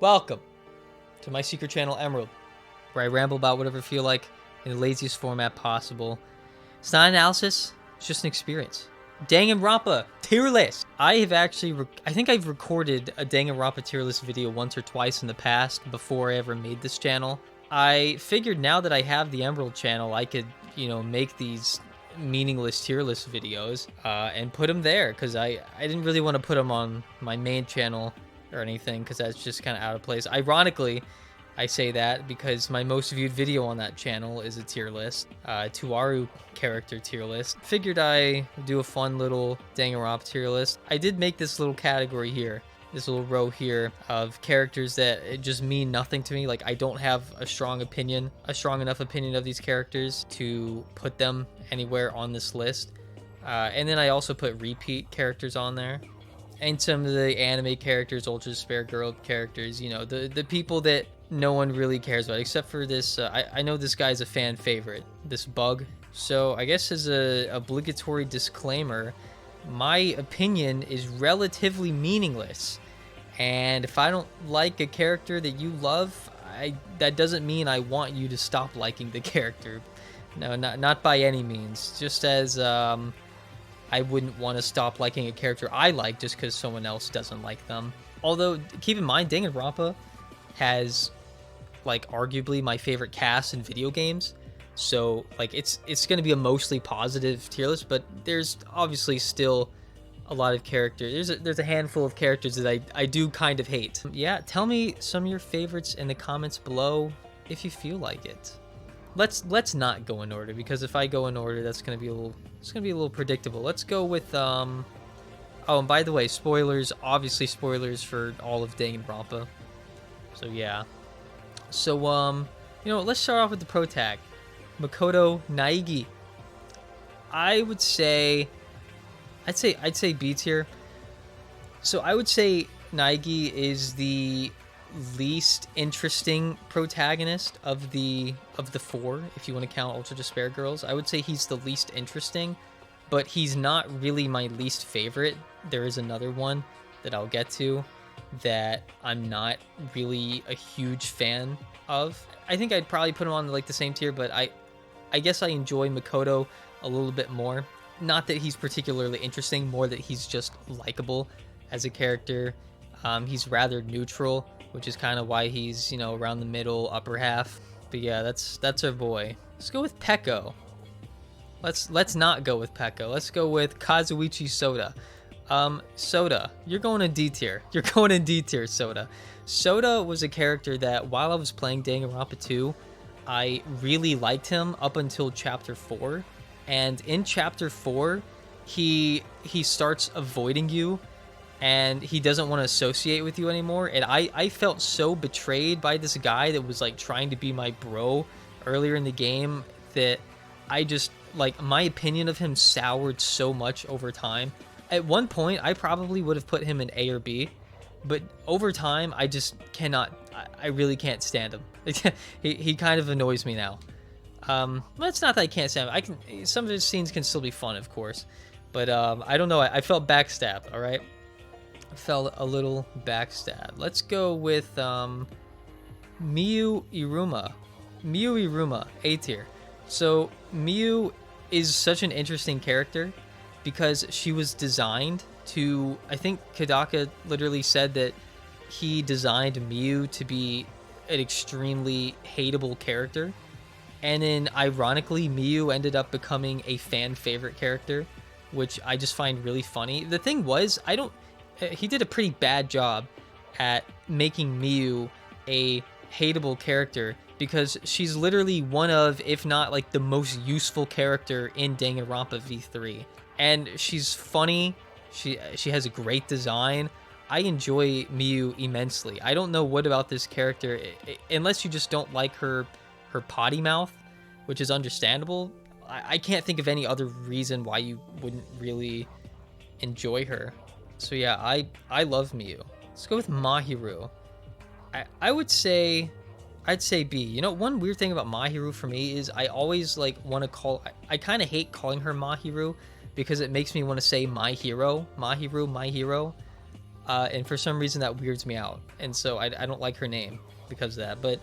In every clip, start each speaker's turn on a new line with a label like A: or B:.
A: Welcome to my secret channel, Emerald, where I ramble about whatever I feel like in the laziest format possible. It's not analysis, it's just an experience. Danganronpa Tier List. I think I've recorded a Danganronpa Tier List video once or twice in the past before I ever made this channel. I figured now that I have the Emerald channel, I could, make these meaningless tier list videos and put them there, because I didn't really want to put them on my main channel or anything, because that's just kind of out of place. Ironically, I say that because my most viewed video on that channel is a tier list, Tuaru character tier list. Figured I would do a fun little Danganronpa tier list. I did make this little category here, this little row here of characters that just mean nothing to me. Like, I don't have a strong enough opinion of these characters to put them anywhere on this list. And then I also put repeat characters on there. And some of the anime characters, Ultra Despair Girl characters, the people that no one really cares about, except for this. I know this guy's a fan favorite, this Bug. So I guess as a obligatory disclaimer, my opinion is relatively meaningless. And if I don't like a character that you love, that doesn't mean I want you to stop liking the character. No, not by any means. Just as I wouldn't want to stop liking a character I like just because someone else doesn't like them. Although, keep in mind, Danganronpa has, like, arguably my favorite cast in video games. So, like, it's going to be a mostly positive tier list, but there's obviously still a lot of characters. There's a handful of characters that I do kind of hate. Yeah, tell me some of your favorites in the comments below if you feel like it. Let's not go in order, because if I go in order, it's gonna be a little predictable. Let's go with oh, and by the way, spoilers, obviously spoilers for all of Danganronpa. So yeah. So let's start off with the pro tag, Makoto Naegi. I'd say B tier. So I would say Naegi is the least interesting protagonist of the four, if you want to count Ultra Despair Girls. I would say he's the least interesting, but he's not really my least favorite. There is another one that I'll get to that I'm not really a huge fan of. I think I'd probably put him on like the same tier, but I guess I enjoy Makoto a little bit more. Not that he's particularly interesting, more that he's just likable as a character. He's rather neutral, which is kind of why he's, around the middle, upper half. But yeah, that's our boy. Let's go with Pekko. Let's not go with Pekko. Let's go with Kazuichi Soda. Soda, you're going in D tier. You're going in D tier, Soda. Soda was a character that, while I was playing Danganronpa 2, I really liked him up until Chapter 4. And in Chapter 4, he starts avoiding you, and he doesn't want to associate with you anymore. And I felt so betrayed by this guy that was, like, trying to be my bro earlier in the game, that I just, like, my opinion of him soured so much over time. At one point, I probably would have put him in A or B, but over time, I just cannot, I really can't stand him. He kind of annoys me now. Well, it's not that I can't stand him. Some of his scenes can still be fun, of course, but I don't know. I felt backstabbed. All right, I felt a little backstabbed. Let's go with Miyu Iruma. Miyu Iruma, A tier. So Miyu is such an interesting character because she was designed to. I think Kodaka literally said that he designed Miyu to be an extremely hateable character. And then, ironically, Miyu ended up becoming a fan favorite character, which I just find really funny. The thing was, he did a pretty bad job at making Miyu a hateable character, because she's literally one of, if not like the most useful character in Danganronpa V3. And she's funny. She has a great design. I enjoy Miyu immensely. I don't know what about this character, unless you just don't like her potty mouth, which is understandable. I can't think of any other reason why you wouldn't really enjoy her. So yeah, I love Miyu. Let's go with Mahiru. I'd say B. One weird thing about Mahiru for me is I always want to I kind of hate calling her Mahiru, because it makes me want to say my hero, Mahiru, my hero. and for some reason that weirds me out, and so I don't like her name because of that. But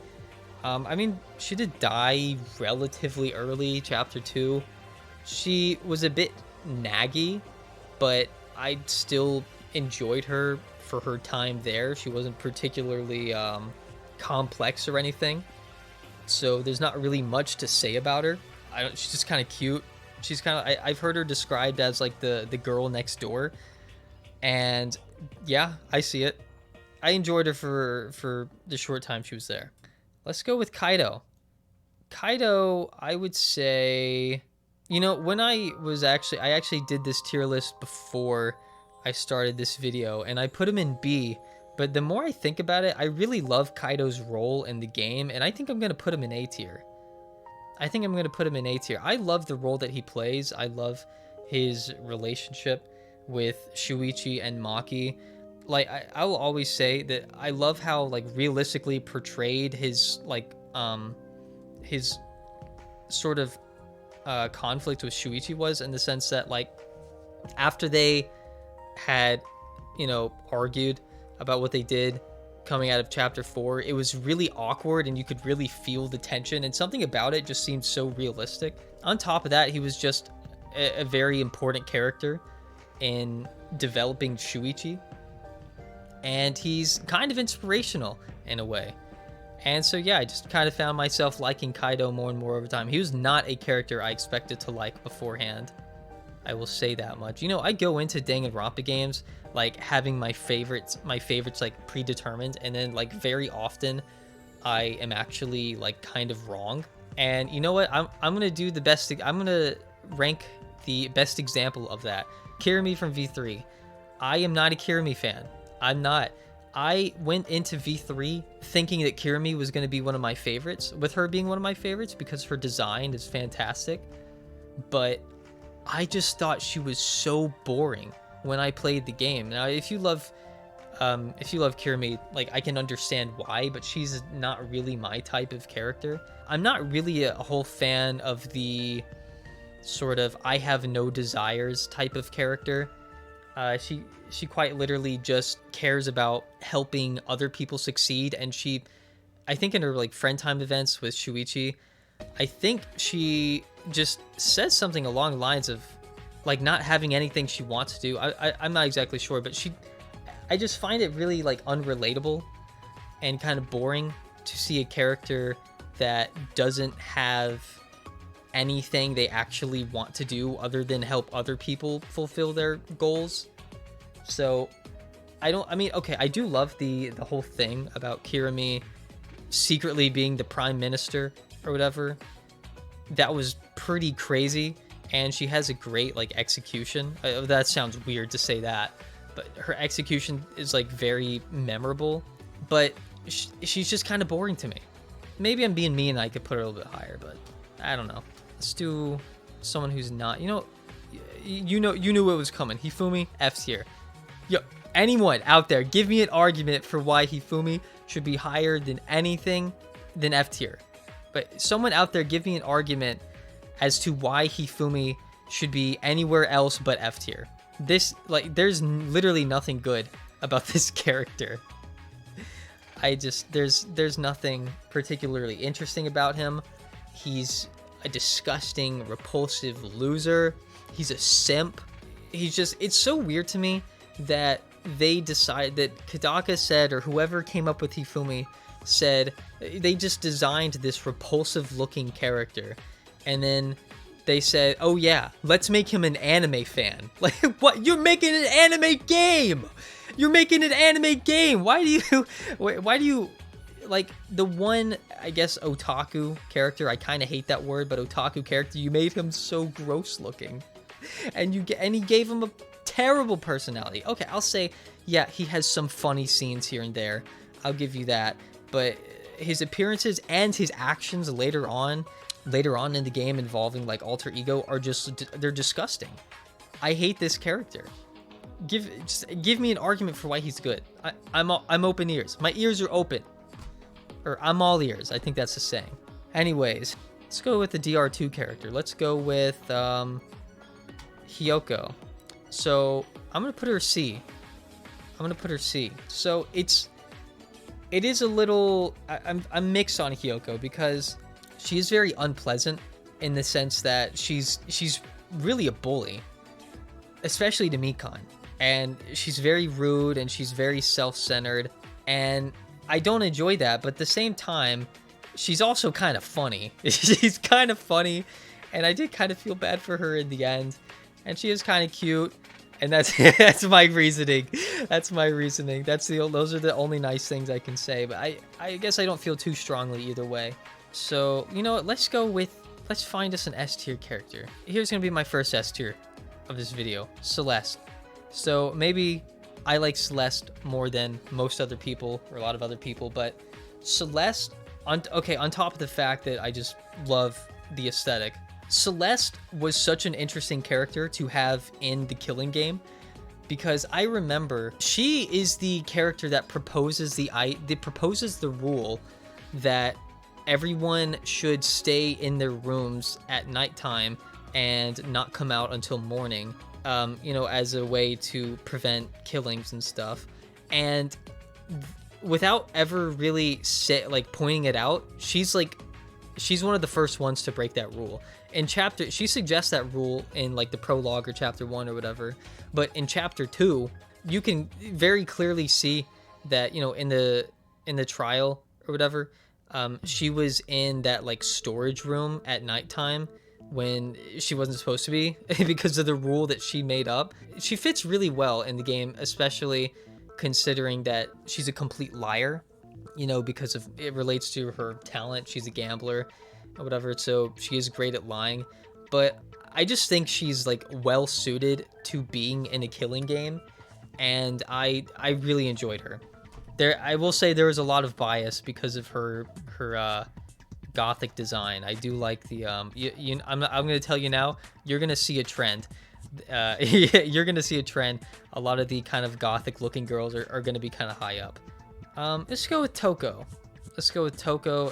A: I mean, she did die relatively early, chapter 2. She was a bit naggy, but I still enjoyed her for her time there. She wasn't particularly complex or anything, so there's not really much to say about her. She's just kind of cute. She's kind of, I've heard her described as like the girl next door, and yeah, I see it. I enjoyed her for the short time she was there. Let's go with Kaido. Kaido, I would say, you know, when I actually did this tier list before I started this video, and I put him in B, but the more I think about it, I really love Kaido's role in the game, and I think I'm going to put him in A tier. I love the role that he plays. I love his relationship with Shuichi and Maki. Like, I will always say that I love how, like, realistically portrayed his, like, his sort of conflict with Shuichi was, in the sense that, like, after they had, you know, argued about what they did coming out of chapter 4, it was really awkward, and you could really feel the tension, and something about it just seemed so realistic. On top of that, he was just a very important character in developing Shuichi, and he's kind of inspirational in a way. And so yeah, I just kind of found myself liking Kaido more and more over time. He was not a character I expected to like beforehand, I will say that much. You know, I go into Danganronpa games like having my favorites like predetermined, and then like very often I am actually like kind of wrong. And you know what, I'm gonna do the best. I'm gonna rank the best example of that. Kirimi from V3. I am not a Kirimi fan. I'm not. I went into V3 thinking that Kirimi was going to be one of my favorites, with her being one of my favorites because her design is fantastic. But I just thought she was so boring when I played the game. Now, if you love Kirimi, like, I can understand why, but she's not really my type of character. I'm not really a whole fan of the sort of I have no desires type of character. She quite literally just cares about helping other people succeed, and I think in her like friend time events with Shuichi, I think she just says something along the lines of like not having anything she wants to do. I'm not exactly sure, but I just find it really like unrelatable and kind of boring to see a character that doesn't have anything they actually want to do other than help other people fulfill their goals. So I do love the whole thing about Kirimi secretly being the prime minister or whatever. That was pretty crazy, and she has a great like execution. That sounds weird to say that, but her execution is like very memorable. But she's just kind of boring to me. Maybe I'm being mean. I could put her a little bit higher, but I don't know. Let's do someone who's not. You knew what was coming. Hifumi, F tier. Yo, anyone out there, give me an argument for why Hifumi should be higher than anything than F tier. But someone out there, give me an argument as to why Hifumi should be anywhere else but F tier. This, like, there's literally nothing good about this character. There's nothing particularly interesting about him. He's a disgusting, repulsive loser. He's a simp. It's so weird to me that they decide that Kadaka said, or whoever came up with Hifumi said, they just designed this repulsive looking character, and then they said, oh yeah, let's make him an anime fan. Like, what? You're making an anime game! Why do you like the one, I guess, otaku character? I kind of hate that word, but otaku character, you made him so gross looking, and he gave him a terrible personality. Okay, I'll say, yeah, he has some funny scenes here and there. I'll give you that. But his appearances and his actions later on in the game involving like alter ego are they're disgusting. I hate this character. Give me an argument for why he's good. I'm open ears. My ears are open. Or I'm all ears. I think that's the saying. Anyways, let's go with the DR2 character. Let's go with Hiyoko. So I'm gonna put her C. I'm gonna put her C. So it is a little, I'm mixed on Hiyoko because she is very unpleasant in the sense that she's really a bully, especially to Mikan, and she's very rude and she's very self-centered, and I don't enjoy that. But at the same time, she's also kind of funny. She's kind of funny, and I did kind of feel bad for her in the end, and she is kind of cute. And that's that's my reasoning. That's my reasoning. Those are the only nice things I can say. But I guess I don't feel too strongly either way. So you know what? Let's find us an S tier character. Here's gonna be my first S tier of this video, Celeste. So maybe I like Celeste more than most other people or a lot of other people, but Celeste. On top of the fact that I just love the aesthetic. Celeste was such an interesting character to have in the Killing Game because I remember she is the character that proposes the rule that everyone should stay in their rooms at nighttime and not come out until morning, you know, as a way to prevent killings and stuff. And without ever really pointing it out, she's one of the first ones to break that rule. She suggests that rule in like the prologue or chapter 1 or whatever, but in chapter 2 you can very clearly see that, you know, in the trial or whatever, she was in that like storage room at nighttime when she wasn't supposed to be because of the rule that she made up. She fits really well in the game, especially considering that she's a complete liar, you know, because of it relates to her talent. She's a gambler or whatever, so she is great at lying. But I just think she's like well suited to being in a Killing Game, and I really enjoyed her. I will say there was a lot of bias because of her gothic design. I do like the I'm going to tell you now, you're going to see a trend. You're going to see a trend. A lot of the kind of gothic looking girls are going to be kind of high up. Let's go with Toko.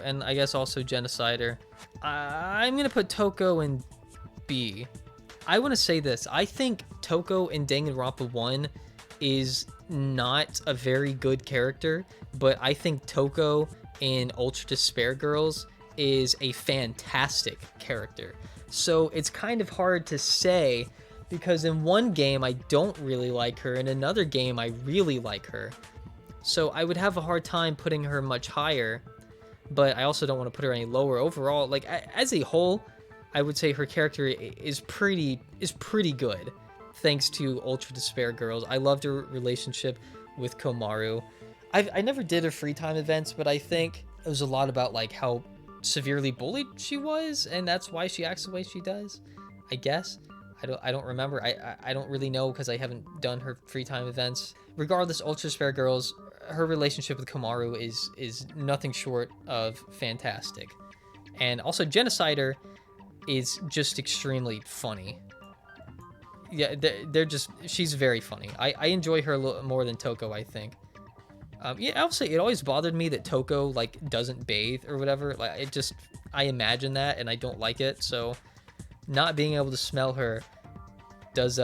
A: And I guess also Genocider. I'm going to put Toko in B. I want to say this. I think Toko in Danganronpa 1 is not a very good character, but I think Toko in Ultra Despair Girls is a fantastic character. So it's kind of hard to say because in one game I don't really like her, in another game I really like her. So I would have a hard time putting her much higher, but I also don't want to put her any lower. Overall, like as a whole, I would say her character is pretty good, thanks to Ultra Despair Girls. I loved her relationship with Komaru. I never did her free time events, but I think it was a lot about like how severely bullied she was, and that's why she acts the way she does, I guess. I don't remember. I don't really know because I haven't done her free time events. Regardless, Ultra Despair Girls, her relationship with Komaru is nothing short of fantastic. And also Genocider is just extremely funny. Yeah, she's very funny. I enjoy her a little more than Toko, I think. Yeah, I'll say it always bothered me that Toko like doesn't bathe or whatever. Like I imagine that and I don't like it. So not being able to smell her does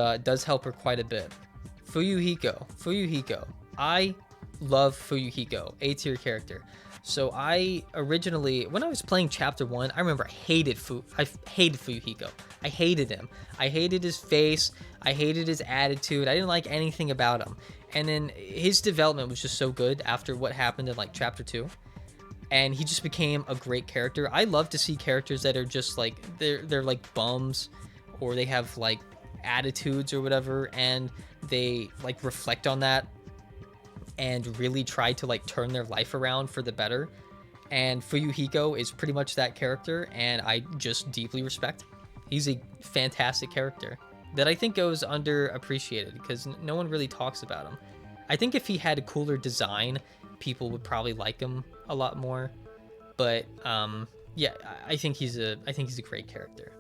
A: help her quite a bit. Fuyuhiko. I love Fuyuhiko, A tier character. So I originally, when I was playing chapter 1, I remember I hated Fuyuhiko. I hated him. I hated his face. I hated his attitude. I didn't like anything about him. And then his development was just so good after what happened in like chapter 2. And he just became a great character. I love to see characters that are just like, they're like bums, or they have like attitudes or whatever, and they like reflect on that and really try to like turn their life around for the better. And Fuyuhiko is pretty much that character, and I just deeply respect him. He's a fantastic character that I think goes underappreciated because no one really talks about him. I think if he had a cooler design, people would probably like him a lot more. But yeah, I think he's a great character.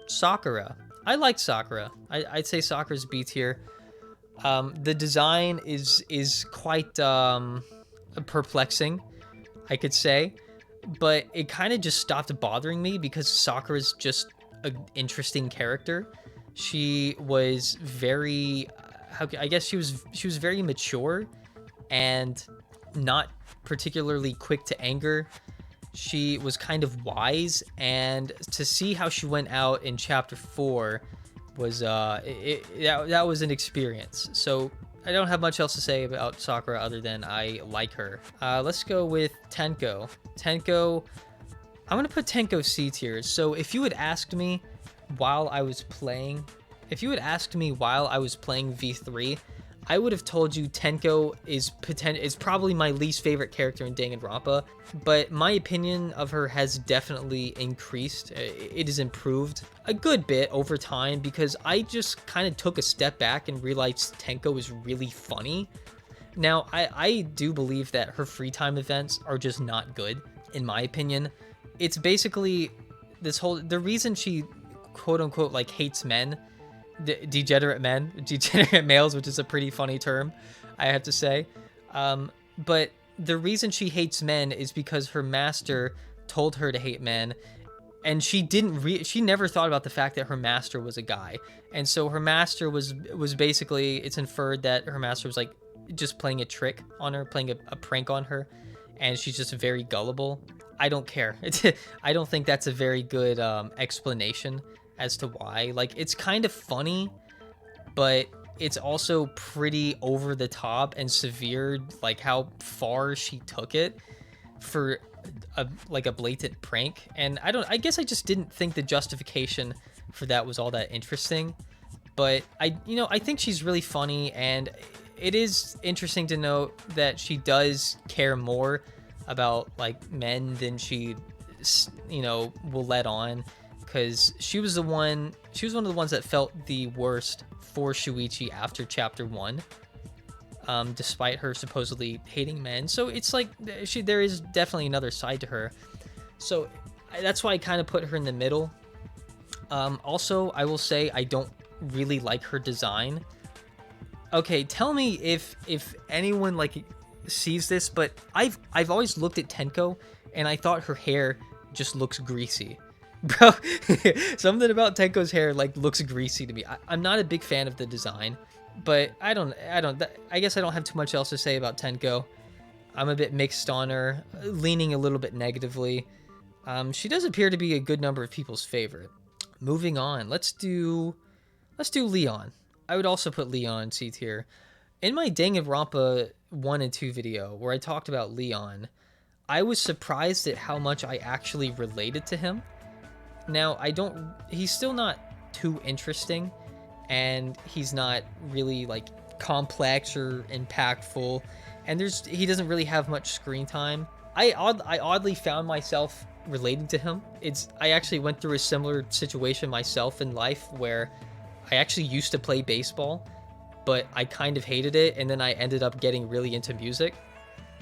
A: Sakura. I like Sakura. I'd say Sakura's B tier. The design is quite perplexing, I could say, but it kind of just stopped bothering me because Sakura's just an interesting character. She was very, I guess she was very mature and not particularly quick to anger. She was kind of wise, and to see how she went out in chapter 4 was that was an experience. So I don't have much else to say about Sakura other than I like her. Let's go with Tenko. I'm gonna put Tenko C tier. So if you had asked me while I was playing V3, I would have told you Tenko is probably my least favorite character in Danganronpa, but my opinion of her has definitely increased. It has improved a good bit over time because I just kind of took a step back and realized Tenko is really funny. Now, I do believe that her free time events are just not good, in my opinion. It's basically the reason she quote unquote like hates men, degenerate males, which is a pretty funny term, I have to say. But the reason she hates men is because her master told her to hate men, and she never thought about the fact that her master was a guy. And so her master was basically, it's inferred that her master was like just playing a trick on her, playing a prank on her, and she's just very gullible. I don't care. I don't think that's a very good explanation as to why. Like, it's kind of funny, but it's also pretty over the top and severe, like how far she took it for a blatant prank. And I guess I just didn't think the justification for that was all that interesting. But I think she's really funny, and it is interesting to note that she does care more about like men than she will let on, because she was one of the ones that felt the worst for Shuichi after chapter 1, despite her supposedly hating men. So it's like there is definitely another side to her, so that's why I kind of put her in the middle. Also, I will say I don't really like her design. Okay, tell me if anyone like sees this, but I've always looked at Tenko and I thought her hair just looks greasy. Bro, something about Tenko's hair like looks greasy to me. I'm not a big fan of the design, but I guess I don't have too much else to say about Tenko. I'm a bit mixed on her, leaning a little bit negatively. She does appear to be a good number of people's favorite. Moving on, let's do Leon. I would also put Leon C tier. In my Danganronpa 1 and 2 video where I talked about Leon, I was surprised at how much I actually related to him. Now, he's still not too interesting, and he's not really like complex or impactful, and he doesn't really have much screen time. I oddly found myself relating to him. I actually went through a similar situation myself in life where I actually used to play baseball, but I kind of hated it, and then I ended up getting really into music.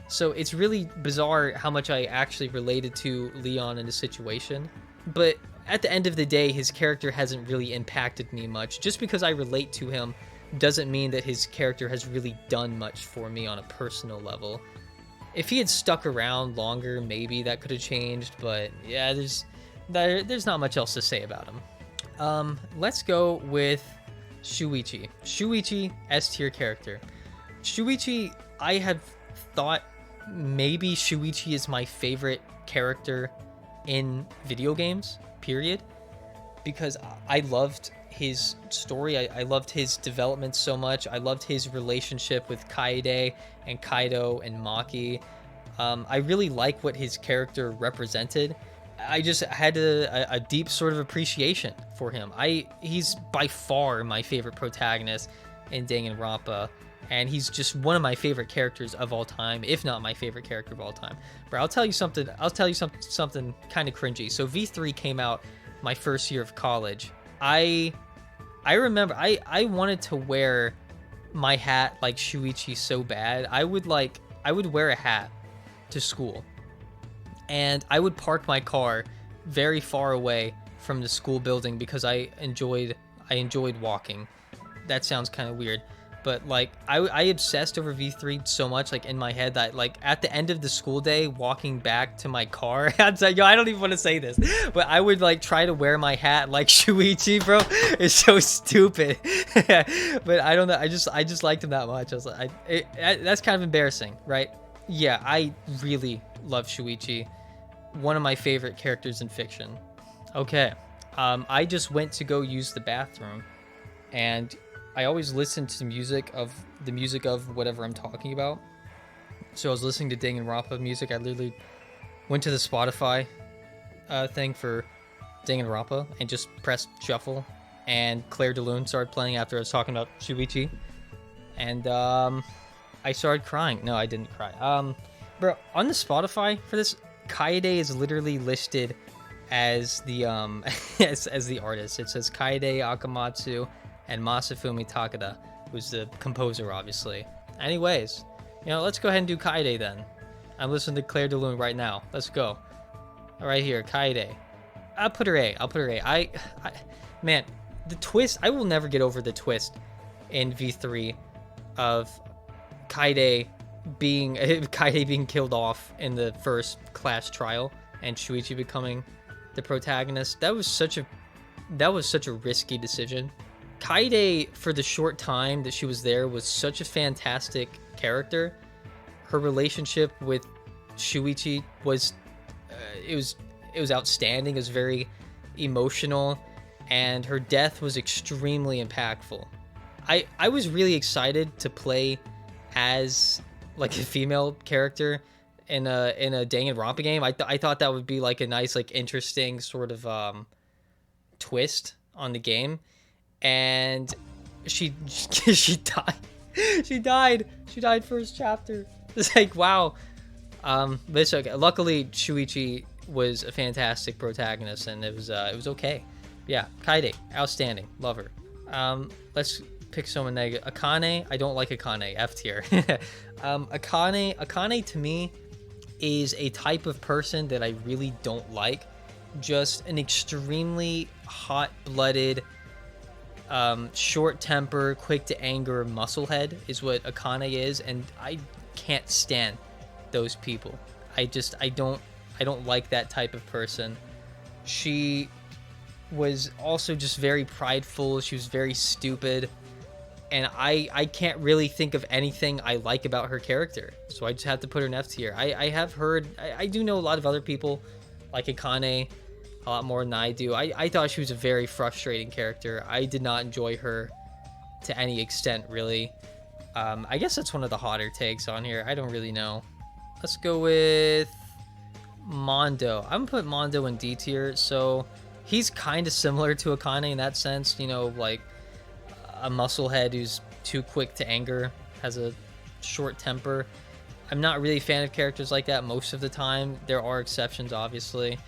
A: So it's really bizarre how much I actually related to Leon in the situation. But at the end of the day, his character hasn't really impacted me much. Just because I relate to him doesn't mean that his character has really done much for me on a personal level. If he had stuck around longer, maybe that could have changed, but yeah, there's not much else to say about him. Let's go with Shuichi. Shuichi, S tier character. Shuichi, I have thought maybe Shuichi is my favorite character in video games, period, because I loved his story. I loved his development so much. I loved his relationship with Kaede and Kaido and Maki. I really like what his character represented. I just had a deep sort of appreciation for him. He's by far my favorite protagonist in Danganronpa, and he's just one of my favorite characters of all time, if not my favorite character of all time. Bro, I'll tell you something kind of cringy. So V3 came out my first year of college. I remember I wanted to wear my hat like Shuichi so bad. I would wear a hat to school, and I would park my car very far away from the school building because I enjoyed walking. That sounds kind of weird. But like I obsessed over V3 so much, like in my head, that like at the end of the school day walking back to my car, I'd say, yo, I don't even want to say this, but I would like try to wear my hat like Shuichi, bro. It's so stupid. But I don't know, I just liked him that much. I was like, that's kind of embarrassing, right? Yeah, I really love Shuichi, one of my favorite characters in fiction. Okay, I just went to go use the bathroom, and I always listen to the music of whatever I'm talking about. So I was listening to Danganronpa music. I literally went to the Spotify thing for Danganronpa and just pressed shuffle, and Claire de Lune started playing after I was talking about Shuichi, and I started crying. No, I didn't cry. Bro, on the Spotify for this, Kaede is literally listed as the as the artist. It says Kaede Akamatsu and Masafumi Takada, who's the composer, obviously. Anyways, let's go ahead and do Kaede then. I'm listening to Claire de Lune right now. Let's go. Right here, Kaede. I'll put her A. Man, the twist, I will never get over the twist in V3 of Kaede being killed off in the first class trial and Shuichi becoming the protagonist. That was such a risky decision. Kaede, for the short time that she was there, was such a fantastic character. Her relationship with Shuichi was outstanding. It was very emotional, and her death was extremely impactful. I was really excited to play as like a female character in a Danganronpa game. I thought that would be like a nice, like, interesting sort of twist on the game. And she died. She died first chapter. It's like, wow. But it's okay. Luckily, Shuichi was a fantastic protagonist, and it was okay. Yeah, Kaede, outstanding. Love her. Let's pick someone negative. Akane, I don't like Akane. F tier. Akane to me is a type of person that I really don't like. Just an extremely hot-blooded, short temper, quick to anger musclehead is what Akane is, and I can't stand those people. I don't like that type of person. She was also just very prideful. She was very stupid, and I can't really think of anything I like about her character, so I just have to put her in F tier. I do know a lot of other people like Akane a lot more than I do. I thought she was a very frustrating character. I did not enjoy her to any extent, really. I guess that's one of the hotter takes on here. I don't really know. Let's go with Mondo. I'm gonna put Mondo in D tier. So he's kind of similar to Akane in that sense, like a musclehead who's too quick to anger, has a short temper. I'm not really a fan of characters like that most of the time. There are exceptions, obviously.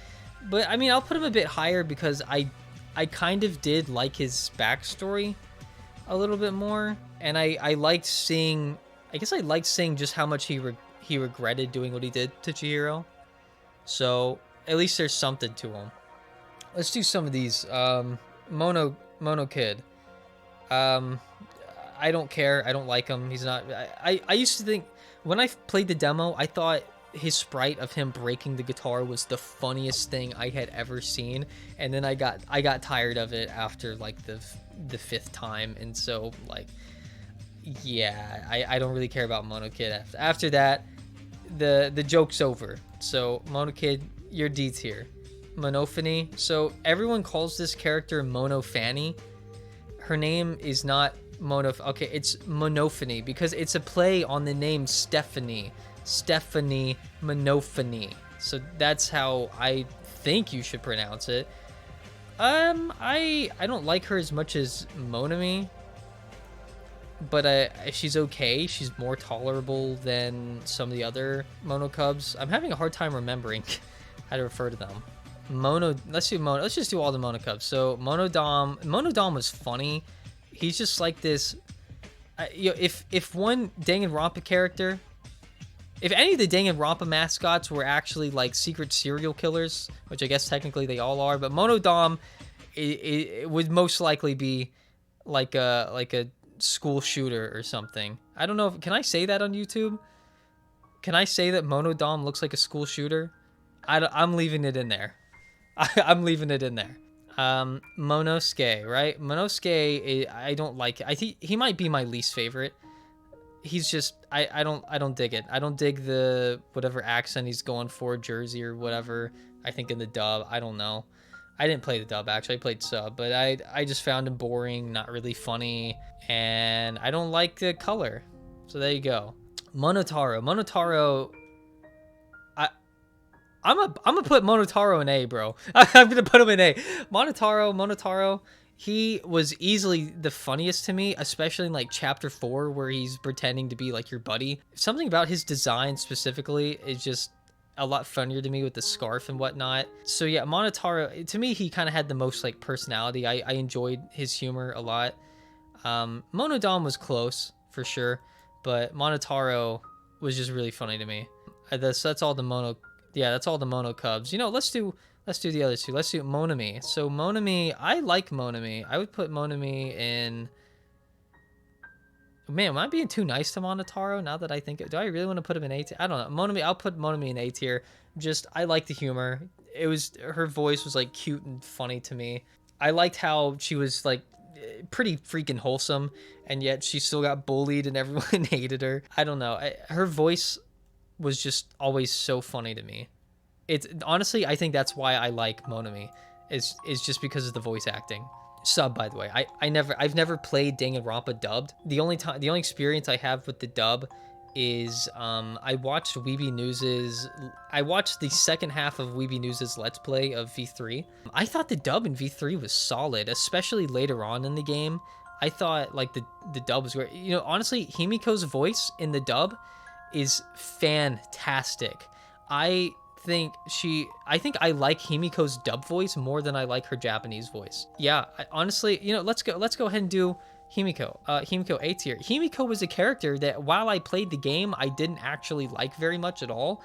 A: But, I mean, I'll put him a bit higher because I kind of did like his backstory a little bit more. And I liked seeing... I guess I liked seeing just how much he regretted doing what he did to Chihiro. So, at least there's something to him. Let's do some of these. Mono Kid. I don't care. I don't like him. He's not... I used to think... When I played the demo, I thought his sprite of him breaking the guitar was the funniest thing I had ever seen, and then I got tired of it after like the fifth time, and so like, yeah, I don't really care about Mono Kid. After that, the joke's over. So Mono Kid, you're D tier. Monophony. So everyone calls this character Monophany. Her name is not okay, it's Monophony because it's a play on the name Stephanie Monophony. So that's how I think you should pronounce it. I don't like her as much as Monami, but she's okay. She's more tolerable than some of the other Mono Cubs. I'm having a hard time remembering how to refer to them. Let's just do all the Mono Cubs. So Monodam was funny. He's just like this. If one Danganronpa character, if any of the Danganronpa mascots were actually like secret serial killers, which I guess technically they all are, but Monodam it would most likely be like a school shooter or something. I don't know. Can I say that on YouTube? Can I say that Monodam looks like a school shooter? I'm leaving it in there. I'm leaving it in there. Monosuke, right? Monosuke, I don't like it. I think he might be my least favorite. He's just, I don't dig it. I don't dig the whatever accent he's going for, Jersey or whatever. I think in the dub, I don't know. I didn't play the dub actually. I played sub, but I just found him boring, not really funny, and I don't like the color. So there you go. Monotaro. I'm gonna put Monotaro in A, bro. I'm gonna put him in A. Monotaro. He was easily the funniest to me, especially in like chapter 4 where he's pretending to be like your buddy. Something about his design specifically is just a lot funnier to me with the scarf and whatnot. So yeah, Monotaro, to me, he kind of had the most like personality. I enjoyed his humor a lot. Monodam was close for sure, but Monotaro was just really funny to me. That's all the Mono. Yeah, that's all the Mono Cubs. You know, let's do the other two. Let's do Monami. So Monami, I like Monami. I would put Monami in. Man, am I being too nice to Monotaro now that I think it? Do I really want to put him in A tier? I don't know. Monami, I'll put Monami in A tier. Just, I like the humor. Her voice was like cute and funny to me. I liked how she was like pretty freaking wholesome, and yet she still got bullied and everyone hated her. I don't know. Her voice was just always so funny to me. It's honestly, I think that's why I like Monami, is just because of the voice acting. Sub, by the way. I've never played Danganronpa dubbed. The only experience I have with the dub is I watched the second half of Weeby News's Let's Play of V3. I thought the dub in V3 was solid, especially later on in the game. I thought like the dub was great. You know, honestly, Himiko's voice in the dub is fantastic. I think I like Himiko's dub voice more than I like her Japanese voice. Yeah, honestly, you know, let's go ahead and do Himiko. Himiko A tier. Himiko was a character that while I played the game, I didn't actually like very much at all,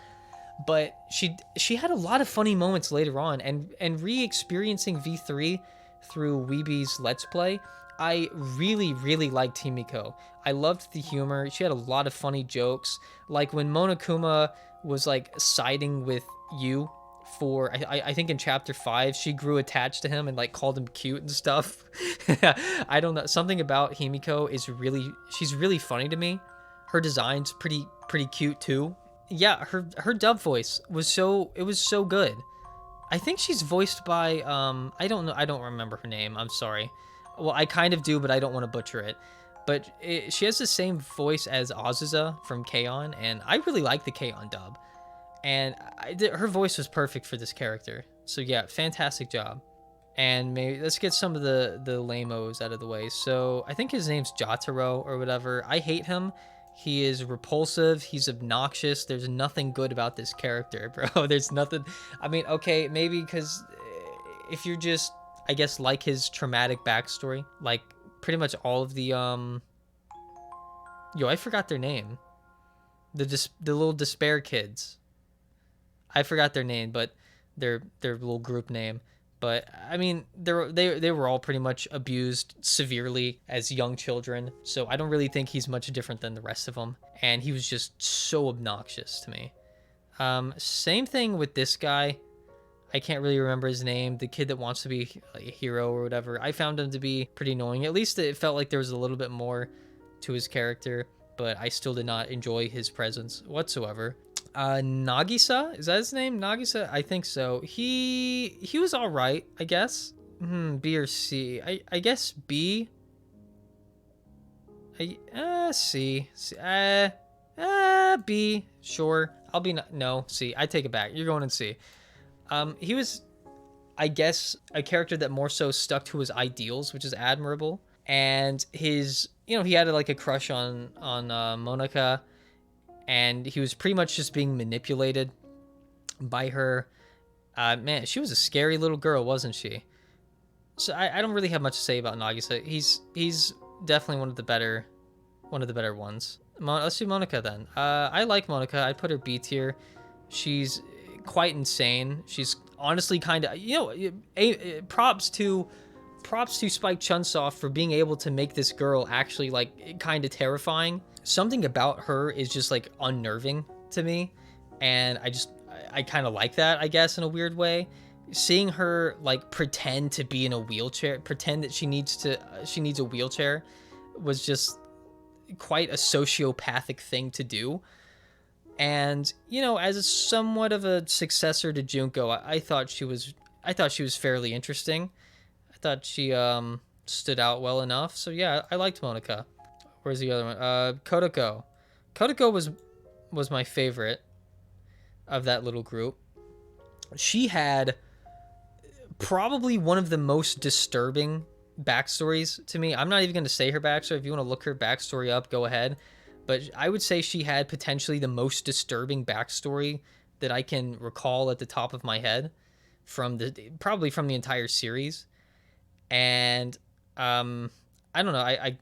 A: but she had a lot of funny moments later on, and re-experiencing V3 through Weeby's Let's Play, I really, really liked Himiko. I loved the humor. She had a lot of funny jokes. Like when Monokuma was like siding with you for, I think in chapter 5, she grew attached to him and like called him cute and stuff. I don't know. Something about Himiko is she's really funny to me. Her design's pretty cute too. Yeah, her dub voice was so good. I think she's voiced by, I don't know. I don't remember her name. I'm sorry. Well, I kind of do, but I don't want to butcher it. But she has the same voice as Azusa from K-On! And I really like the K-On! Dub. And her voice was perfect for this character. So yeah, fantastic job. And maybe let's get some of the lame-os out of the way. So I think his name's Jotaro or whatever. I hate him. He is repulsive. He's obnoxious. There's nothing good about this character, bro. There's nothing. I mean, okay, maybe because if you're just, I guess, like his traumatic backstory, like pretty much all of the I forgot their name. The little despair kids. I forgot their name, but their little group name. But I mean, they were all pretty much abused severely as young children. So I don't really think he's much different than the rest of them. And he was just so obnoxious to me. Same thing with this guy. I can't really remember his name. The kid that wants to be like a hero or whatever. I found him to be pretty annoying. At least it felt like there was a little bit more to his character, but I still did not enjoy his presence whatsoever. Nagisa, is that his name? Nagisa, I think so. He was all right, I guess. B or C? I guess B. C. B. Sure. I'll be no C. I take it back. You're going in C. He was, I guess, a character that more so stuck to his ideals, which is admirable. And his, he had like a crush on Monica, and he was pretty much just being manipulated by her. Man, she was a scary little girl, wasn't she? So I don't really have much to say about Nagisa. He's definitely one of the better ones. Let's do Monica then. I like Monica. I put her B tier. She's quite insane. She's honestly kind of, props to props to Spike Chunsoft for being able to make this girl actually like kind of terrifying. Something about her is just like unnerving to me, and I kind of like that, I guess, in a weird way. Seeing her like pretend to be in a wheelchair, pretend that she needs a wheelchair, was just quite a sociopathic thing to do. And you know, as somewhat of a successor to Junko, I thought she was fairly interesting. I thought she stood out well enough. So yeah, I liked Monica. Where's the other one? Kodako. Kodako was my favorite of that little group. She had probably one of the most disturbing backstories to me. I'm not even going to say her backstory. If you want to look her backstory up, go ahead. But I would say she had potentially the most disturbing backstory that I can recall at the top of my head probably from the entire series. And I don't know. I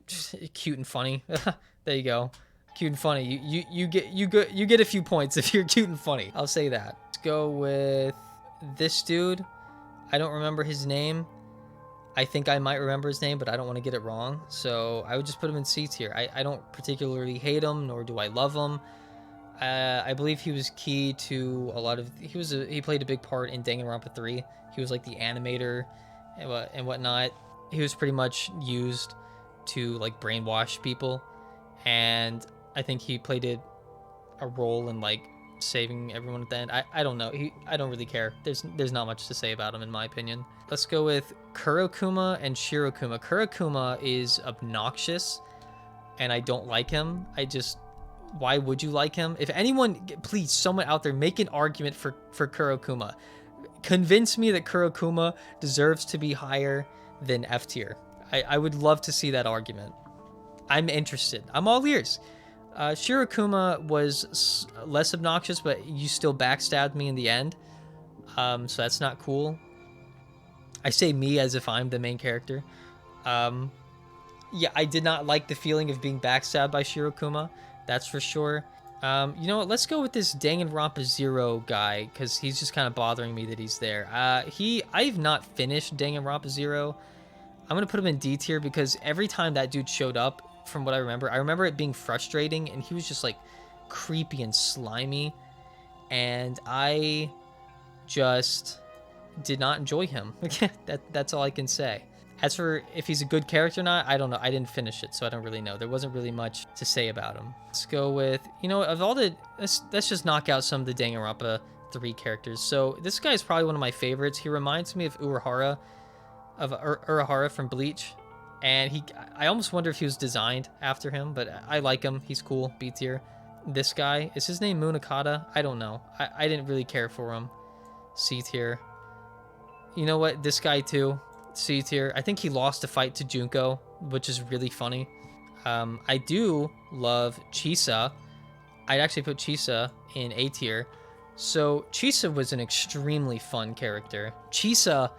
A: cute and funny. There you go. Cute and funny. You get a few points if you're cute and funny. I'll say that. Let's go with this dude. I don't remember his name. I think I might remember his name, but I don't want to get it wrong. So I would just put him in C tier. I don't particularly hate him, nor do I love him. I believe he was key to a lot of. He played a big part in Danganronpa 3. He was like the animator and whatnot. He was pretty much used to like brainwash people, and I think he played a role in like saving everyone at the end. I don't know. I don't really care. There's not much to say about him in my opinion. Let's go with Kurokuma and Shirokuma. Kurokuma is obnoxious, and I don't like him. Why would you like him? If anyone, please, someone out there, make an argument for Kurokuma. Convince me that Kurokuma deserves to be higher than F tier. I would love to see that argument. I'm interested. I'm all ears. Shirokuma was less obnoxious, but you still backstabbed me in the end. So that's not cool. I say me as if I'm the main character. Yeah, I did not like the feeling of being backstabbed by Shirokuma. That's for sure. You know what? Let's go with this Danganronpa Zero guy, because he's just kind of bothering me that he's there. I've not finished Danganronpa Zero. I'm going to put him in D tier because every time that dude showed up, from what I remember it being frustrating, and he was just like creepy and slimy, and I just did not enjoy him. That's all I can say. As for if he's a good character or not, I don't know. I didn't finish it, so I don't really know. There wasn't really much to say about him. Let's go with, you know, of all the, let's just knock out some of the Danganronpa 3 characters. So this guy is probably one of my favorites. He reminds me of Urahara from Bleach. And I almost wonder if he was designed after him, but I like him. He's cool. B tier. This guy, is his name Munakata? I don't know. I didn't really care for him. C tier. You know what? This guy too. C tier. I think he lost a fight to Junko, which is really funny. I do love Chisa. I'd actually put Chisa in A tier. So Chisa was an extremely fun character. Chisa,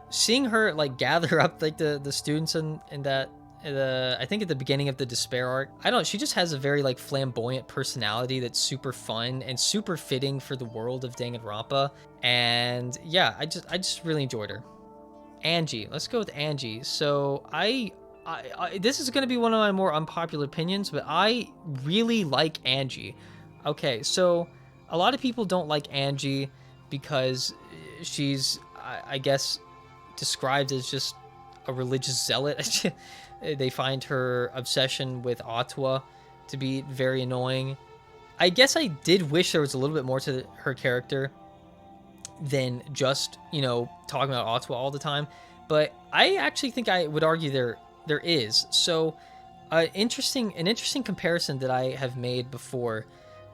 A: seeing her like gather up like the students in that I think at the beginning of the Despair arc, I don't know, she just has a very like flamboyant personality that's super fun and super fitting for the world of Danganronpa. And yeah, I just really enjoyed her. Angie, let's go with Angie. So I this is going to be one of my more unpopular opinions, but I really like Angie. Okay, so a lot of people don't like Angie because she's, I guess, described as just a religious zealot. They find her obsession with Atwa to be very annoying. I guess I did wish there was a little bit more to her character than just, you know, talking about Atwa all the time. But I actually think I would argue there is. So an interesting comparison that I have made before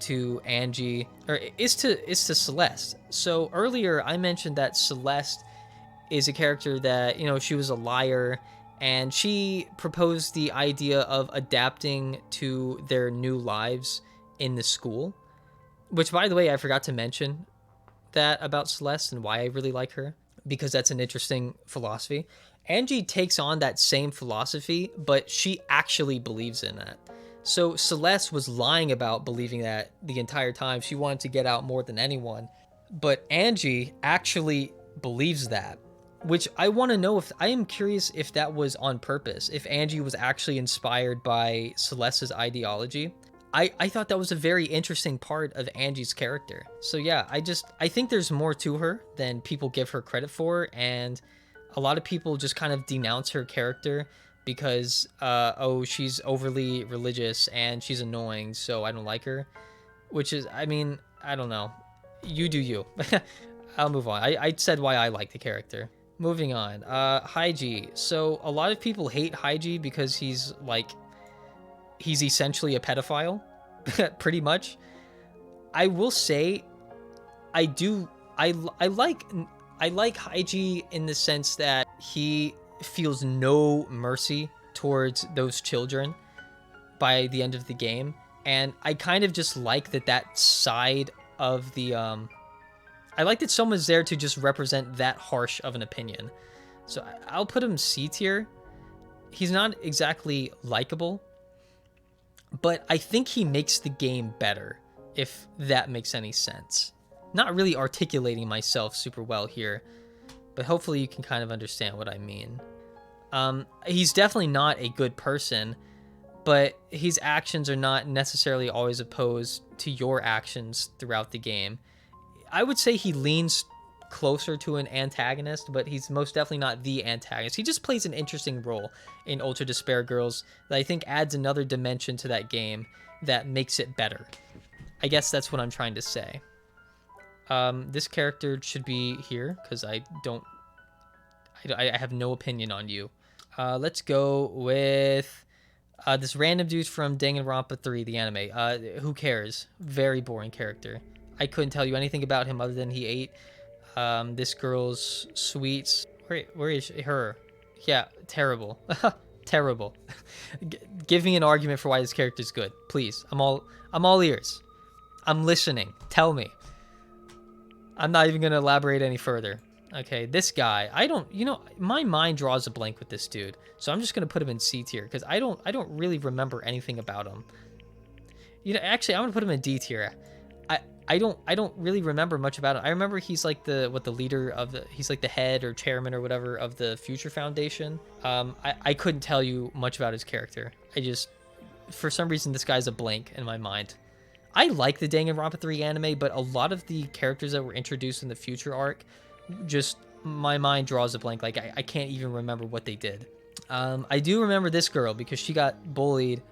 A: to Angie is to Celeste. So earlier I mentioned that Celeste is a character that, you know, she was a liar, and she proposed the idea of adapting to their new lives in the school, which, by the way, I forgot to mention that about Celeste and why I really like her, because that's an interesting philosophy. Angie takes on that same philosophy, but she actually believes in that. So Celeste was lying about believing that the entire time. She wanted to get out more than anyone, but Angie actually believes that. which I want to know if I am curious if that was on purpose, if Angie was actually inspired by Celeste's ideology. I thought that was a very interesting part of Angie's character. So yeah, I think there's more to her than people give her credit for, and a lot of people just kind of denounce her character because oh, she's overly religious and she's annoying, so I don't like her. Which is, I mean, I don't know. You do you. I'll move on. I said why I like the character. Moving on. Haiji. So a lot of people hate Haiji because he's essentially a pedophile, pretty much. I will say, I like Haiji in the sense that he feels no mercy towards those children by the end of the game, and I kind of just like that side of the I like that someone's there to just represent that harsh of an opinion. So I'll put him C tier. He's not exactly likable, but I think he makes the game better, if that makes any sense. Not really articulating myself super well here, but hopefully you can kind of understand what I mean. He's definitely not a good person, but his actions are not necessarily always opposed to your actions throughout the game. I would say he leans closer to an antagonist, but he's most definitely not the antagonist. He just plays an interesting role in Ultra Despair Girls that I think adds another dimension to that game that makes it better. I guess that's what I'm trying to say. This character should be here because I have no opinion on you. Let's go with this random dude from Danganronpa 3, the anime. Who cares? Very boring character. I couldn't tell you anything about him other than he ate this girl's sweets. Where is her? Yeah, terrible. Terrible. Give me an argument for why this character's good, please. I'm all ears. I'm listening. Tell me. I'm not even gonna elaborate any further. Okay, this guy, my mind draws a blank with this dude, so I'm just gonna put him in C tier because I don't really remember anything about him. Actually, I'm gonna put him in D tier. I don't really remember much about him. I remember he's like the leader of he's like the head or chairman or whatever of the Future Foundation. I couldn't tell you much about his character. For some reason, this guy's a blank in my mind. I like the Danganronpa 3 anime, but a lot of the characters that were introduced in the Future arc, just my mind draws a blank. Like I can't even remember what they did. I do remember this girl because she got bullied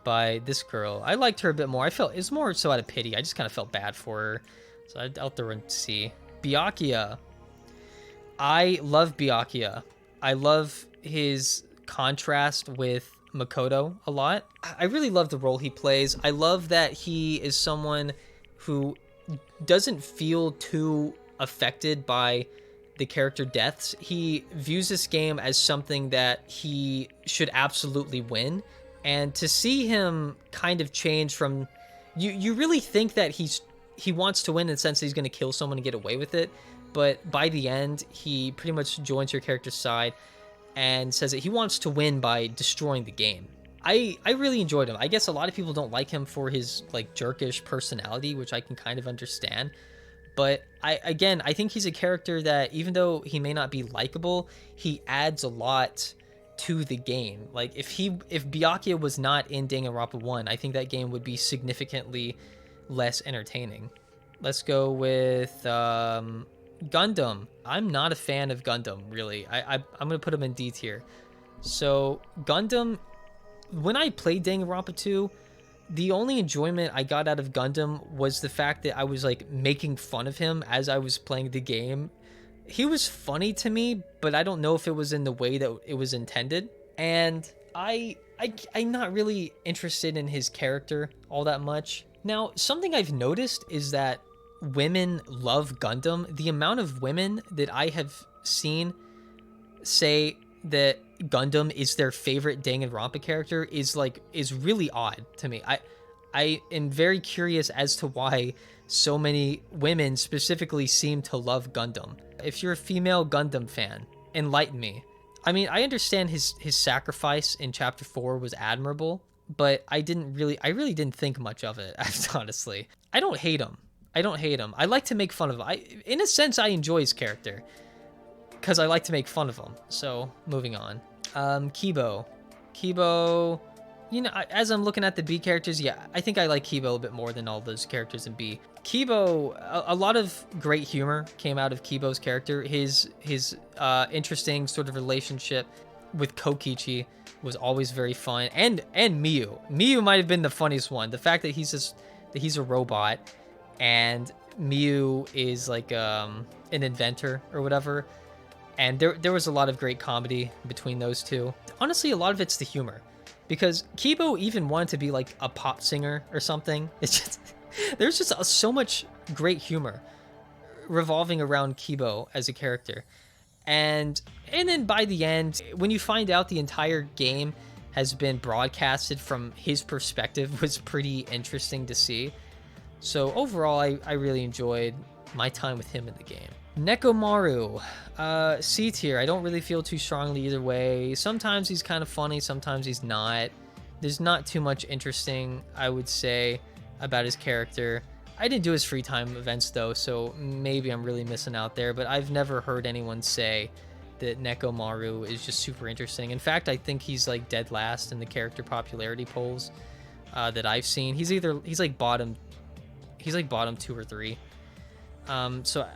A: by this girl. I liked her a bit more. It's more so out of pity. I just kind of felt bad for her. So I'll throw in C. Byakuya. I love Byakuya. I love his contrast with Makoto a lot. I really love the role he plays. I love that he is someone who doesn't feel too affected by the character deaths. He views this game as something that he should absolutely win. And to see him kind of change from, you really think that he wants to win in the sense that he's going to kill someone and get away with it, but by the end he pretty much joins your character's side and says that he wants to win by destroying the game. I really enjoyed him. I guess a lot of people don't like him for his like jerkish personality, which I can kind of understand, but I think he's a character that even though he may not be likable, he adds a lot to the game. Like if Byakuya was not in Danganronpa 1, I think that game would be significantly less entertaining. Let's go with Gundam. I'm not a fan of Gundam, really. I'm gonna put him in D tier. So Gundam, when I played Danganronpa 2, the only enjoyment I got out of Gundam was the fact that I was like making fun of him as I was playing the game. He was funny to me, but I don't know if it was in the way that it was intended. And I'm not really interested in his character all that much. Now, something I've noticed is that women love Gundam. The amount of women that I have seen say that Gundam is their favorite Danganronpa character is really odd to me. I am very curious as to why so many women specifically seem to love Gundam. If you're a female Gundam fan, enlighten me. I mean, I understand his sacrifice in Chapter 4 was admirable, but I really didn't think much of it, honestly. I don't hate him. I like to make fun of him. In a sense, I enjoy his character. because I like to make fun of him. So moving on. Kibo. Kibo, you know, as I'm looking at the B characters, yeah, I think I like Kibo a bit more than all those characters in B. Kibo, a lot of great humor came out of Kibo's character. His interesting sort of relationship with Kokichi was always very fun, and Miyu. Miyu might have been the funniest one. The fact that he's a robot, and Miyu is like an inventor or whatever. And there was a lot of great comedy between those two. Honestly, a lot of it's the humor, because Kibo even wanted to be like a pop singer or something. It's just there's just so much great humor revolving around Kibo as a character. And then by the end, when you find out the entire game has been broadcasted from his perspective, was pretty interesting to see. So overall, I really enjoyed my time with him in the game. Nekomaru, C tier. I don't really feel too strongly either way. Sometimes he's kind of funny, sometimes he's not. There's not too much interesting, I would say, about his character. I didn't do his free time events though, so maybe I'm really missing out there, but I've never heard anyone say that Nekomaru is just super interesting. In fact, I think he's like dead last in the character popularity polls that I've seen. He's like bottom 2 or 3. So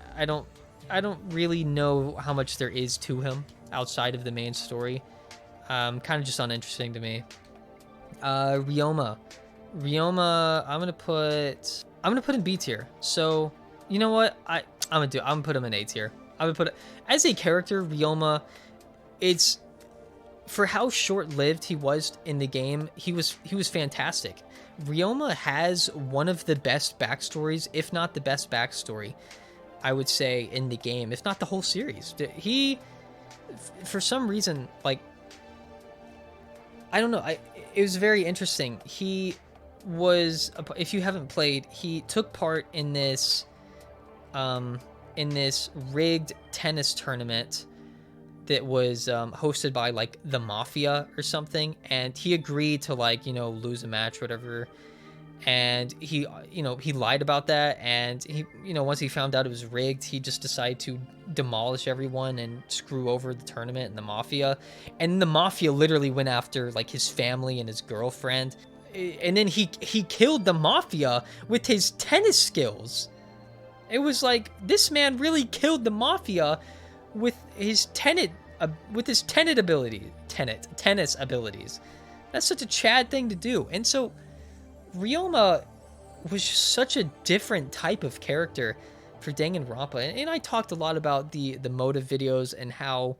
A: I don't really know how much there is to him outside of the main story. Kind of just uninteresting to me. Ryoma, I'm gonna put in B tier. So you know what? I'm gonna put him in A tier. I'm gonna put it as a character. Ryoma, it's for how short-lived he was in the game. He was fantastic. Ryoma has one of the best backstories, if not the best backstory, I would say, in the game, if not the whole series. He, for some reason, like, I don't know, it was very interesting. He was, if you haven't played, he took part in this rigged tennis tournament that was hosted by like the mafia or something, and he agreed to, like, you know, lose a match or whatever. And he lied about that, and he, you know, once he found out it was rigged, he just decided to demolish everyone and screw over the tournament and the mafia. And the mafia literally went after like his family and his girlfriend, and then he killed the mafia with his tennis skills. It was like, this man really killed the mafia with his tennis abilities. That's such a Chad thing to do. And so Ryoma was just such a different type of character for Danganronpa. And I talked a lot about the motive videos and how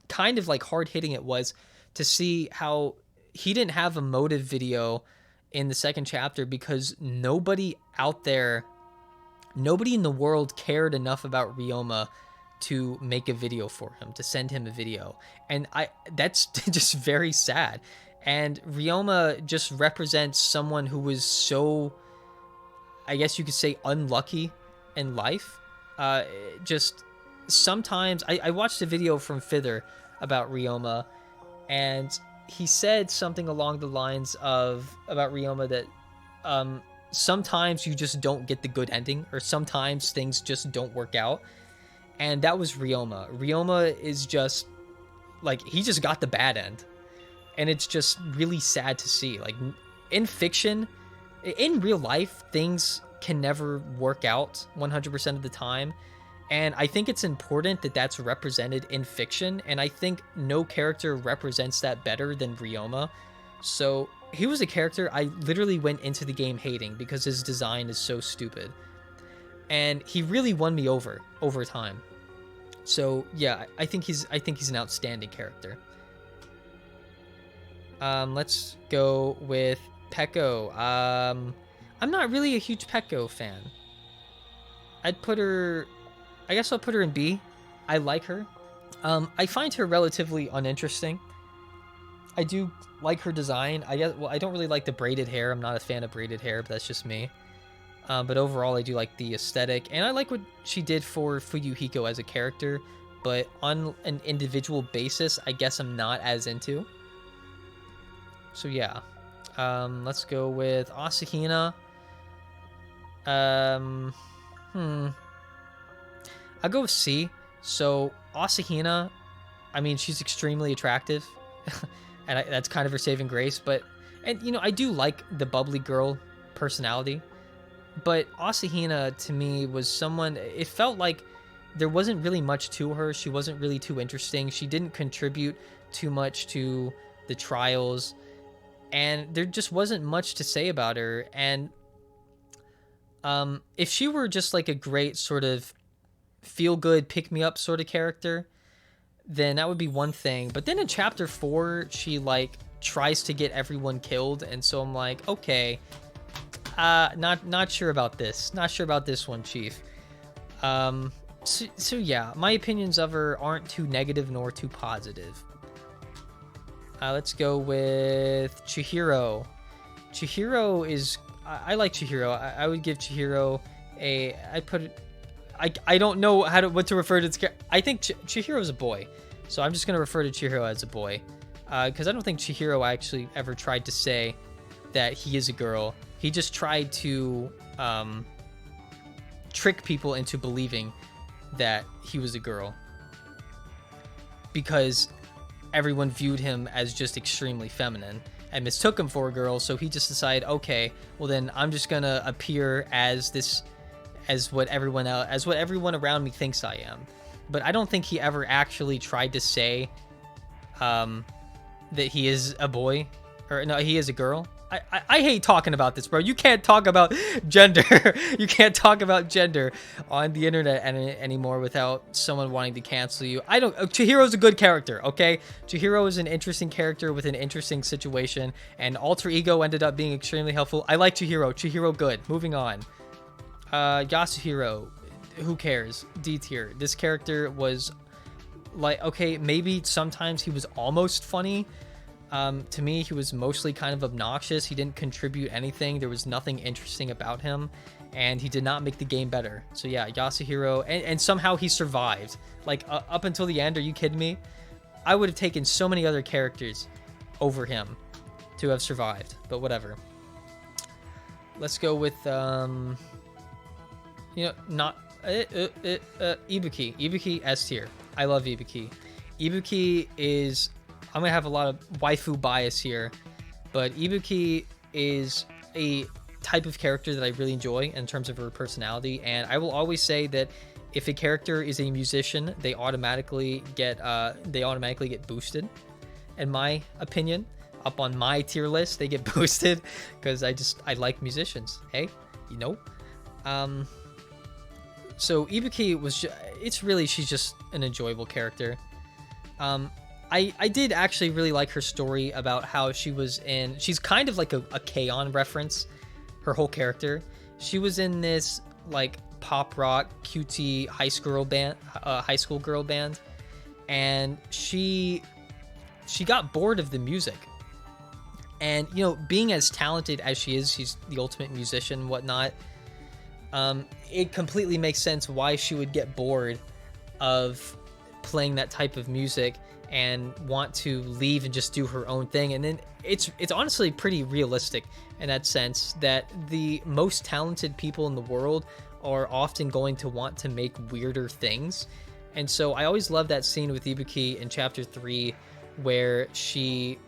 A: kind of like hard-hitting it was to see how he didn't have a motive video in the second chapter because nobody in the world cared enough about Ryoma to make a video for him, to send him a video. And that's just very sad. And Ryoma just represents someone who was so, I guess you could say, unlucky in life. Just sometimes, I watched a video from Fither about Ryoma, and he said something along the lines of, about Ryoma, that sometimes you just don't get the good ending, or sometimes things just don't work out. And that was Ryoma. Ryoma is just, like, he just got the bad end. And it's just really sad to see. Like, in fiction, in real life, things can never work out 100% of the time. And I think it's important that that's represented in fiction. And I think no character represents that better than Ryoma. So he was a character I literally went into the game hating because his design is so stupid. And he really won me over time. So yeah, I think he's an outstanding character. Let's go with Pekko. I'm not really a huge Pekko fan. I guess I'll put her in B. I like her. I find her relatively uninteresting. I do like her design. I don't really like the braided hair. I'm not a fan of braided hair, but that's just me. But overall, I do like the aesthetic, and I like what she did for Fuyuhiko as a character, but on an individual basis, I guess I'm not as into. So yeah, let's go with Asakina. I'll go with C. So Asakina, I mean, she's extremely attractive, and that's kind of her saving grace. But, and you know, I do like the bubbly girl personality, but Asahina to me was someone. It felt like there wasn't really much to her. She wasn't really too interesting. She didn't contribute too much to the trials, and there just wasn't much to say about her. And if she were just like a great sort of feel good, pick me up sort of character, then that would be one thing. But then in chapter 4, she like tries to get everyone killed, and so I'm like, okay, not sure about this. Not sure about this one, Chief. So yeah, my opinions of her aren't too negative nor too positive. Let's go with Chihiro. Chihiro is, I like Chihiro. I would give Chihiro a, I don't know what to refer to this character. I think Chihiro's a boy, so I'm just going to refer to Chihiro as a boy, because I don't think Chihiro actually ever tried to say that he is a girl. He just tried to trick people into believing that he was a girl, because everyone viewed him as just extremely feminine and mistook him for a girl. So he just decided, okay, well then I'm just gonna appear as this, as what everyone around me thinks I am. But I don't think he ever actually tried to say that he is a boy, or no, he is a girl. I hate talking about this, bro. You can't talk about gender. You can't talk about gender on the internet anymore without someone wanting to cancel you. Chihiro's a good character, okay? Chihiro is an interesting character with an interesting situation, and Alter Ego ended up being extremely helpful. I like Chihiro. Chihiro good. Moving on. Yasuhiro, who cares? D tier. This character was like, okay, maybe sometimes he was almost funny. To me, he was mostly kind of obnoxious. He didn't contribute anything. There was nothing interesting about him, and he did not make the game better. So yeah, Yasuhiro, and somehow he survived. Like, up until the end, are you kidding me? I would have taken so many other characters over him to have survived, but whatever. Let's go with, Ibuki. Ibuki S tier. I love Ibuki. Ibuki is, I'm gonna have a lot of waifu bias here, but Ibuki is a type of character that I really enjoy in terms of her personality, and I will always say that if a character is a musician, they automatically get boosted. In my opinion, up on my tier list, they get boosted because I like musicians. Hey, you know. So Ibuki was, she's just an enjoyable character. I did actually really like her story about how she's kind of like a K-On! Reference, her whole character. She was in this like pop rock cutie high school girl band, and she got bored of the music. And, you know, being as talented as she is, she's the ultimate musician and whatnot, it completely makes sense why she would get bored of playing that type of music and want to leave and just do her own thing. And then it's honestly pretty realistic in that sense, that the most talented people in the world are often going to want to make weirder things. And so I always love that scene with Ibuki in chapter 3 where she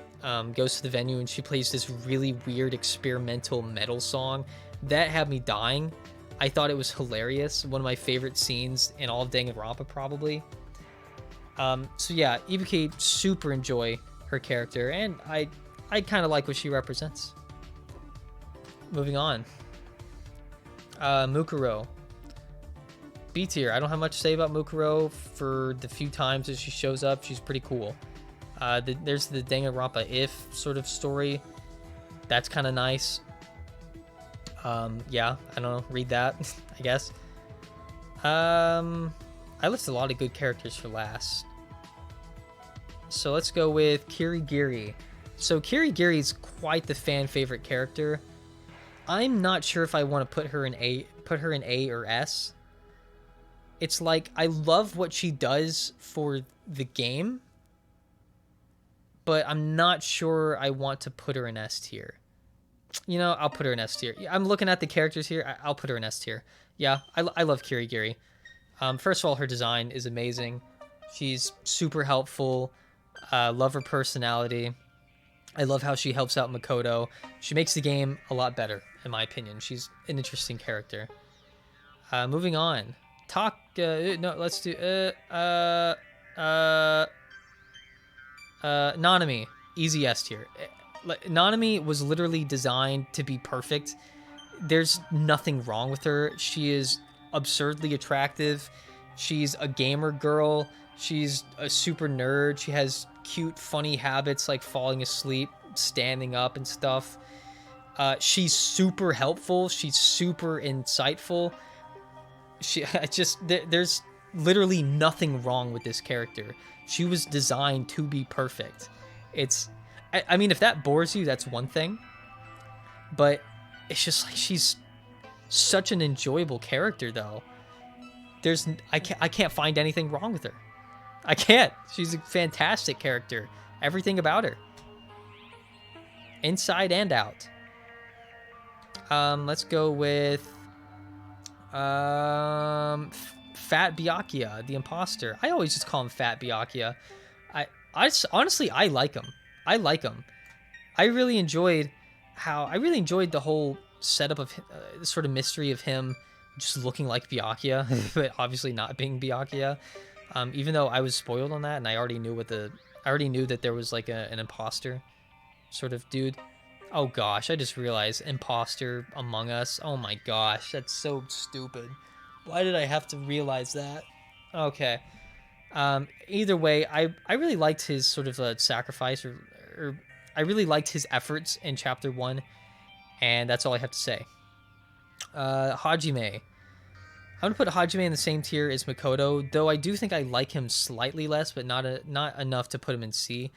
A: goes to the venue and she plays this really weird experimental metal song. That had me dying. I thought it was hilarious. One of my favorite scenes in all of Danganronpa, probably. So yeah, Ibuki, super enjoy her character, and I kind of like what she represents. Moving on. Mukuro. B tier. I don't have much to say about Mukuro. For the few times that she shows up, she's pretty cool. There's the Danganronpa If sort of story. That's kind of nice. Yeah, I don't know. Read that, I guess. I listed a lot of good characters for last. So let's go with Kirigiri. So Kirigiri is quite the fan favorite character. I'm not sure if I want to put her in A or S. It's like, I love what she does for the game, but I'm not sure I want to put her in S tier. You know, I'll put her in S tier. I'm looking at the characters here. I'll put her in S tier. Yeah, I love Kirigiri. First of all, her design is amazing. She's super helpful. Love her personality. I love how she helps out Makoto. She makes the game a lot better, in my opinion. She's an interesting character. Moving on. No, let's do Nanami. Easy S tier. Nanami was literally designed to be perfect. There's nothing wrong with her. She is absurdly attractive. She's a gamer girl. She's a super nerd. She has cute, funny habits like falling asleep, standing up, and stuff. She's super helpful. She's super insightful. There's literally nothing wrong with this character. She was designed to be perfect. I mean, if that bores you, that's one thing. But it's just like she's such an enjoyable character, though. I can't find anything wrong with her. I can't. She's a fantastic character. Everything about her. Inside and out. Let's go with Fat Byakuya, the imposter. I always just call him Fat Byakuya. Honestly, I like him. I really enjoyed the whole setup of the sort of mystery of him just looking like Byakuya, but obviously not being Byakuya. Even though I was spoiled on that, and I already knew that there was like an imposter sort of dude. Oh gosh, I just realized imposter Among Us. Oh my gosh, that's so stupid. Why did I have to realize that? Okay. Either way, I really liked his sort of sacrifice, or I really liked his efforts in Chapter 1, and that's all I have to say. Hajime. I'm going to put Hajime in the same tier as Makoto, though I do think I like him slightly less, but not enough to put him in C.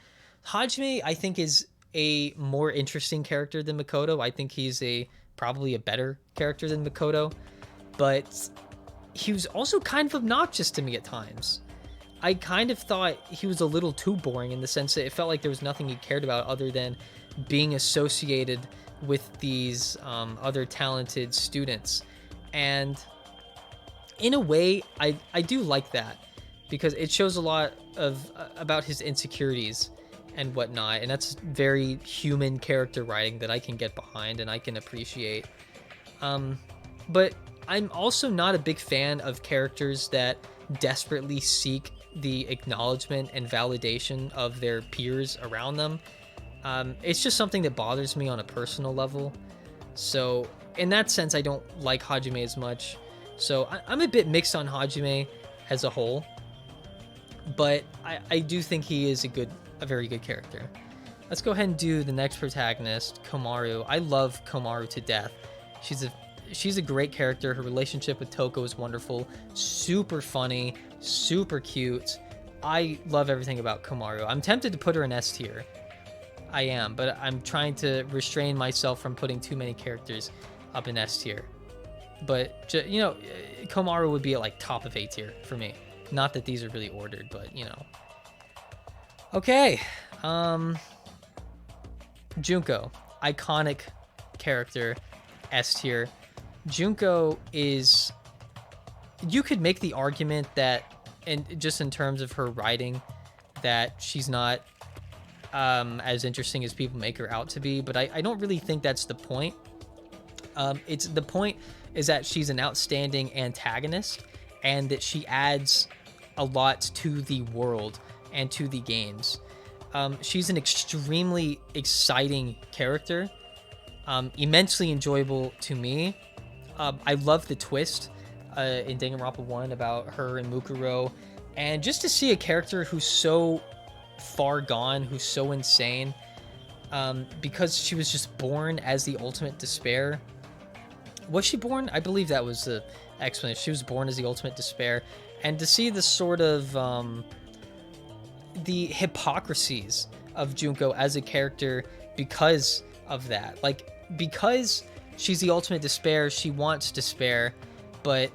A: Hajime, I think, is a more interesting character than Makoto. I think he's probably a better character than Makoto, but he was also kind of obnoxious to me at times. I kind of thought he was a little too boring in the sense that it felt like there was nothing he cared about other than being associated with these other talented students. And in a way, I do like that, because it shows a lot about his insecurities and whatnot, and that's very human character writing that I can get behind and I can appreciate. But I'm also not a big fan of characters that desperately seek the acknowledgement and validation of their peers around them. It's just something that bothers me on a personal level. So in that sense, I don't like Hajime as much. So I'm a bit mixed on Hajime as a whole, but I do think he is a very good character. Let's go ahead and do the next protagonist, Komaru. I love Komaru to death. She's a great character. Her relationship with Toko is wonderful, super funny, super cute. I love everything about Komaru. I'm tempted to put her in S tier. I am, but I'm trying to restrain myself from putting too many characters up in S tier. But, you know, Komaru would be at like top of A tier for me. Not that these are really ordered, but, you know. Okay. Junko. Iconic character. S tier. Junko is... You could make the argument that, and just in terms of her writing, that she's not as interesting as people make her out to be, but I don't really think that's the point. The point is that she's an outstanding antagonist, and that she adds a lot to the world and to the games. She's an extremely exciting character, immensely enjoyable to me. I love the twist in Danganronpa 1 about her and Mukuro, and just to see a character who's so far gone, who's so insane, because she was just born as the ultimate despair. Was she born? I believe that was the explanation. She was born as the ultimate despair. And to see the sort of the hypocrisies of Junko as a character because of that. Like, because she's the ultimate despair, she wants despair, but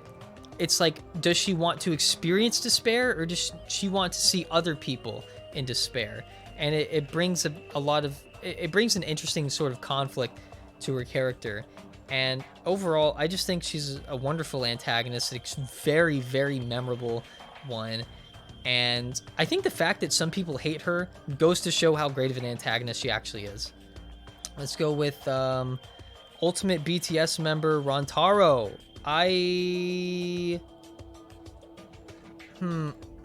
A: it's like, does she want to experience despair, or does she want to see other people in despair? And it brings it brings an interesting sort of conflict to her character. And overall, I just think she's a wonderful antagonist, a very, very memorable one. And I think the fact that some people hate her goes to show how great of an antagonist she actually is. Let's go with ultimate BTS member Rontaro. I'm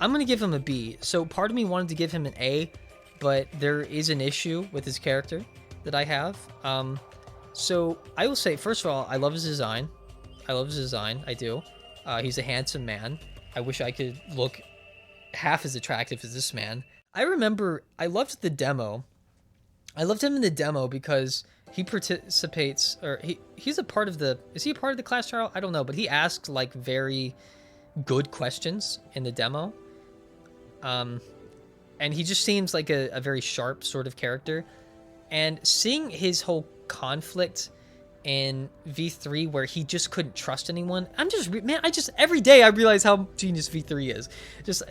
A: going to give him a B. So part of me wanted to give him an A, but there is an issue with his character that I have. So I will say, first of all, I love his design. I do. He's a handsome man. I wish I could look half as attractive as this man. I remember I loved the demo. I loved him in the demo because he participates, or he's a part of the, is he a part of the class trial? I don't know, but he asked like very good questions in the demo. And he just seems like a very sharp sort of character. And seeing his whole conflict in V3 where he just couldn't trust anyone, every day I realize how genius V3 is. Just,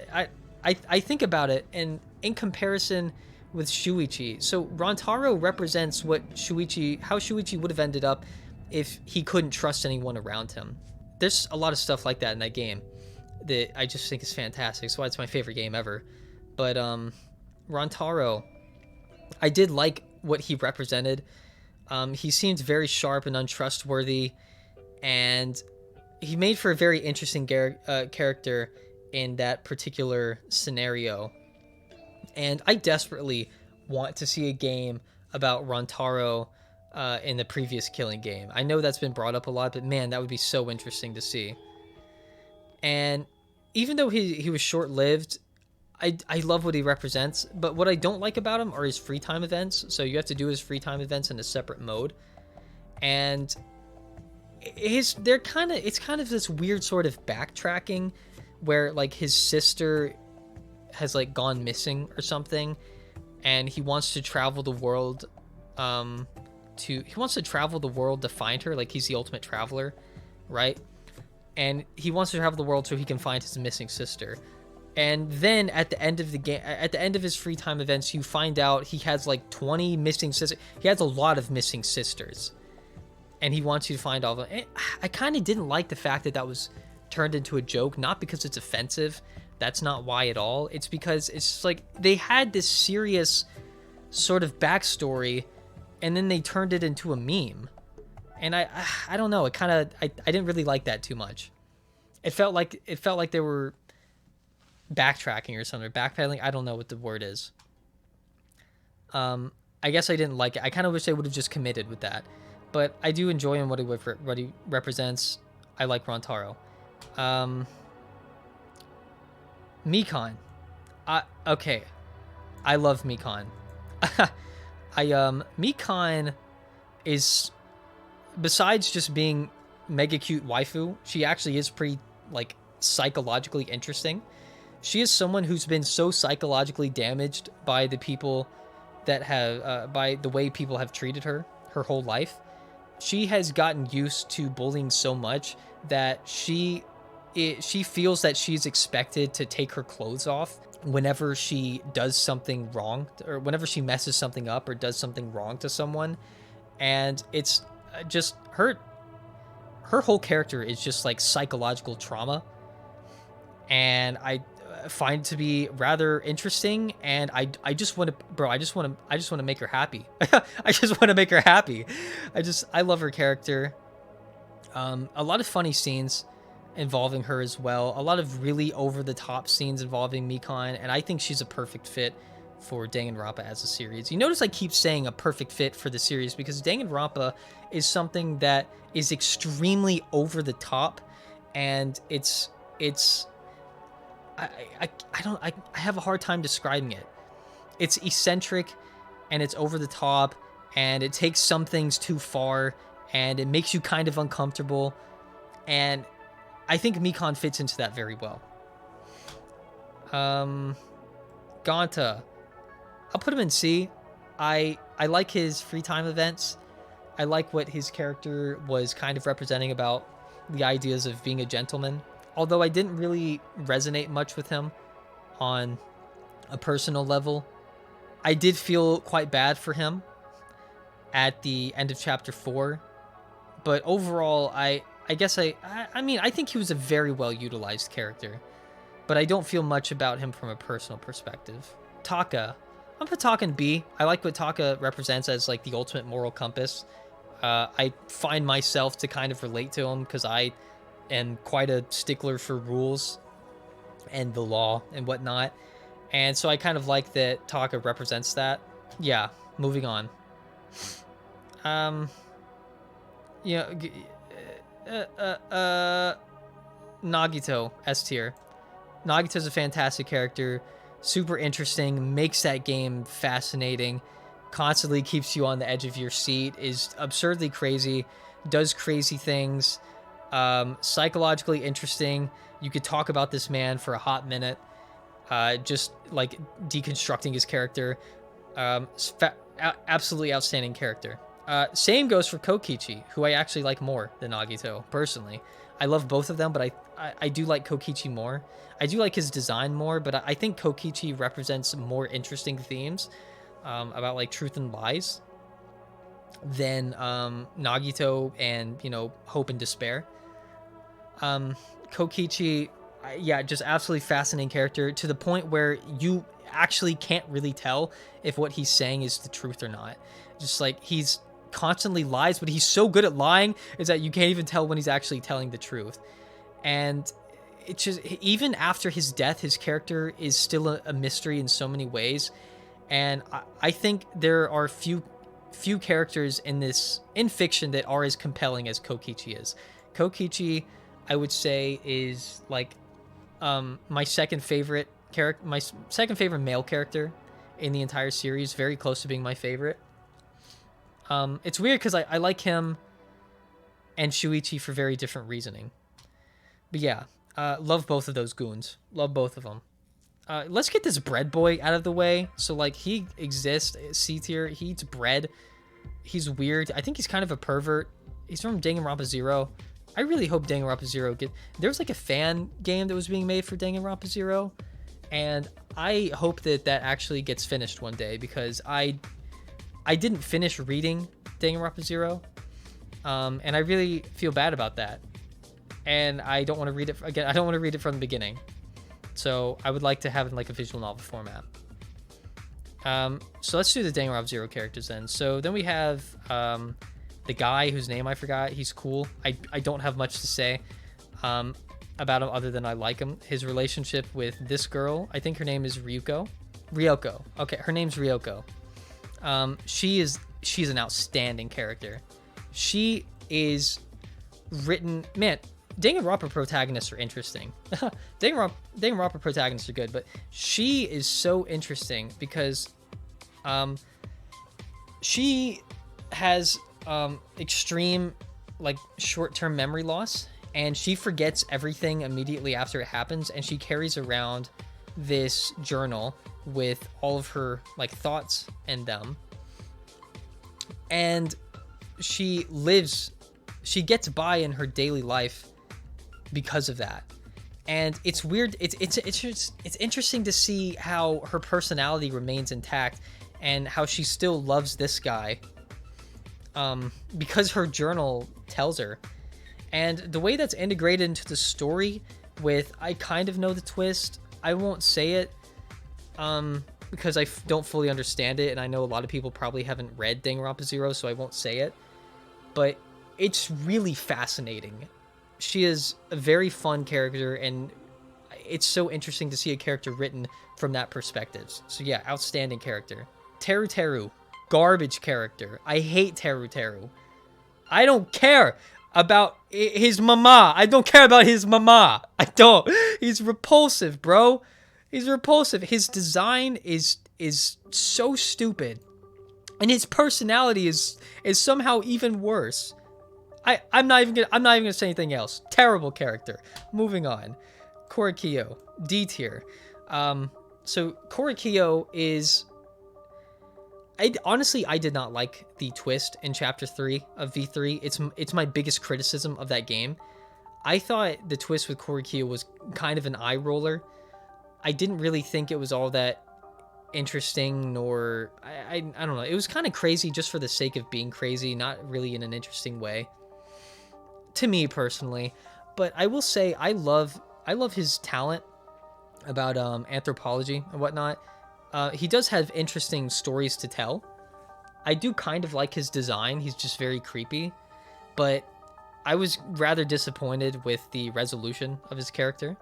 A: I think about it, and in comparison with Shuichi, so Rontaro represents how Shuichi would have ended up if he couldn't trust anyone around him. There's a lot of stuff like that in that game that I just think is fantastic. So it's my favorite game ever. But Rontaro, I did like what he represented. He seemed very sharp and untrustworthy, and he made for a very interesting character in that particular scenario. And I desperately want to see a game about Rontaro in the previous Killing game. I know that's been brought up a lot, but man, that would be so interesting to see. And even though he was short-lived, I love what he represents, but what I don't like about him are his free time events. So you have to do his free time events in a separate mode. And it's kind of this weird sort of backtracking where like his sister has like gone missing or something, and he wants to travel the world to find her. Like, he's the ultimate traveler, right? And he wants to travel the world so he can find his missing sister. And then at the end of the game, at the end of his free time events, you find out he has like 20 missing sisters. He has a lot of missing sisters, and he wants you to find all of them. And I kind of didn't like the fact that was turned into a joke, not because it's offensive. That's not why at all. It's because it's like they had this serious sort of backstory, and then they turned it into a meme. And I don't know. I didn't really like that too much. It felt like they were backtracking or something, backpedaling. I don't know what the word is. I guess I didn't like it. I kind of wish they would have just committed with that. But I do enjoy him, what he represents. I like Rontaro. Mikan. Okay. I love Mikan. Mikan is, besides just being mega cute waifu, she actually is pretty, like, psychologically interesting. She is someone who's been so psychologically damaged by the people that have, by the way people have treated her whole life. She has gotten used to bullying so much that she feels that she's expected to take her clothes off whenever she does something wrong, or whenever she messes something up or does something wrong to someone. And it's just her whole character is just like psychological trauma. And I find it to be rather interesting, and I just want to make her happy. I just want to make her happy. I love her character. A lot of funny scenes involving her as well. A lot of really over-the-top scenes involving Mikan, and I think she's a perfect fit for Danganronpa as a series. You notice I keep saying a perfect fit for the series because Danganronpa is something that is extremely over-the-top, and I have a hard time describing it. It's eccentric, and it's over the top, and it takes some things too far, and it makes you kind of uncomfortable. And I think Mikan fits into that very well. Gonta. I'll put him in C. I like his free time events. I like what his character was kind of representing about the ideas of being a gentleman. Although I didn't really resonate much with him on a personal level. I did feel quite bad for him at the end of chapter 4. But overall, I think he was a very well utilized character. but I don't feel much about him from a personal perspective. Taka. I'm put Taka in B. I like what Taka represents as like the ultimate moral compass. I find myself to kind of relate to him because I am quite a stickler for rules and the law and whatnot. And so I kind of like that Taka represents that. Yeah, moving on. Nagito, S tier. Nagito's a fantastic character, super interesting, makes that game fascinating, constantly keeps you on the edge of your seat, is absurdly crazy, does crazy things, psychologically interesting. You could talk about this man for a hot minute, just like deconstructing his character. Absolutely outstanding character. Same goes for Kokichi, who I actually like more than Nagito, personally. I love both of them, but I do like Kokichi more. I do like his design more, but I think Kokichi represents more interesting themes about like truth and lies than Nagito and, you know, hope and despair. Kokichi, yeah, just absolutely fascinating character to the point where you actually can't really tell if what he's saying is the truth or not. Just like he's constantly lies, but he's so good at lying is that you can't even tell when he's actually telling the truth. And it's just, even after his death, his character is still a mystery in so many ways. And I think there are few characters in fiction that are as compelling as Kokichi is. Kokichi, I would say, is like my second favorite male character in the entire series, very close to being my favorite. It's weird because I like him and Shuichi for very different reasoning. But yeah, love both of those goons. Love both of them. Let's get this bread boy out of the way. So, like, he exists, C tier. He eats bread. He's weird. I think he's kind of a pervert. He's from Danganronpa Zero. I really hope Danganronpa Zero there was like a fan game that was being made for Danganronpa Zero, and I hope that actually gets finished one day, because I didn't finish reading Danganronpa Zero, and I really feel bad about that, and I don't want to read it again. I don't want to read it from the beginning, so I would like to have it in like a visual novel format. So let's do the Danganronpa Zero characters then. So then we have the guy whose name I forgot. He's cool. I don't have much to say about him other than I like him. His relationship with this girl, I think her name is Ryoko. Okay, her name's Ryoko. She's an outstanding character. She is written, man, Danganronpa protagonists are interesting. Danganronpa protagonists are good, but she is so interesting because she has extreme like short-term memory loss, and she forgets everything immediately after it happens, and she carries around this journal with all of her like thoughts in them, and she gets by in her daily life because of that. And it's weird, it's interesting to see how her personality remains intact and how she still loves this guy because her journal tells her. And the way that's integrated into the story with, I kind of know the twist, I won't say it because I don't fully understand it, and I know a lot of people probably haven't read Danganronpa Zero, so I won't say it, but it's really fascinating. She is a very fun character, and it's so interesting to see a character written from that perspective. So yeah, outstanding character. Teru, garbage character. I hate Teru. I don't care about his mama. I don't care about his mama. I don't. He's repulsive, bro. He's repulsive. His design is so stupid, and his personality is somehow even worse. I'm not even gonna say anything else. Terrible character. Moving on. Kurokuma, D tier. So Kurokuma is. I did not like the twist in Chapter 3 of V3. It's my biggest criticism of that game. I thought the twist with Kurokuma was kind of an eye roller. I didn't really think it was all that interesting, nor I don't know. It was kind of crazy just for the sake of being crazy, not really in an interesting way, to me personally. But I will say I love his talent. about anthropology and whatnot. He does have interesting stories to tell. I do kind of like his design. He's just very creepy, but I was rather disappointed with the resolution of his character,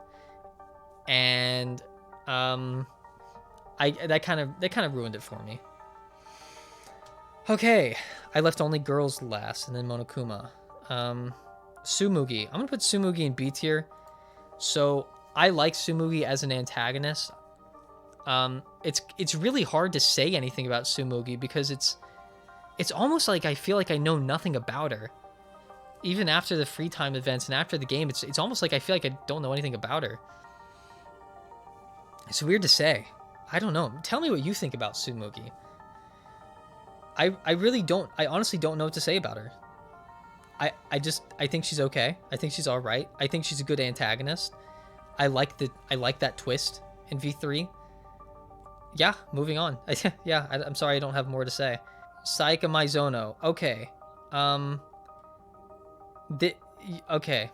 A: and that kind of ruined it for me. Okay, I left only girls last, and then Monokuma. Sumugi. I'm gonna put Sumugi in B tier. So I like Sumugi as an antagonist. It's really hard to say anything about Sumugi because it's almost like I feel like I know nothing about her. Even after the free time events and after the game, it's almost like I feel like I don't know anything about her. It's weird to say. I don't know. Tell me what you think about Sumugi. I really don't. I honestly don't know what to say about her. I think she's okay. I think she's all right. I think she's a good antagonist. I like that twist in V3. Yeah, moving on. Yeah, I'm sorry I don't have more to say. Saika Maizono. Okay. Okay.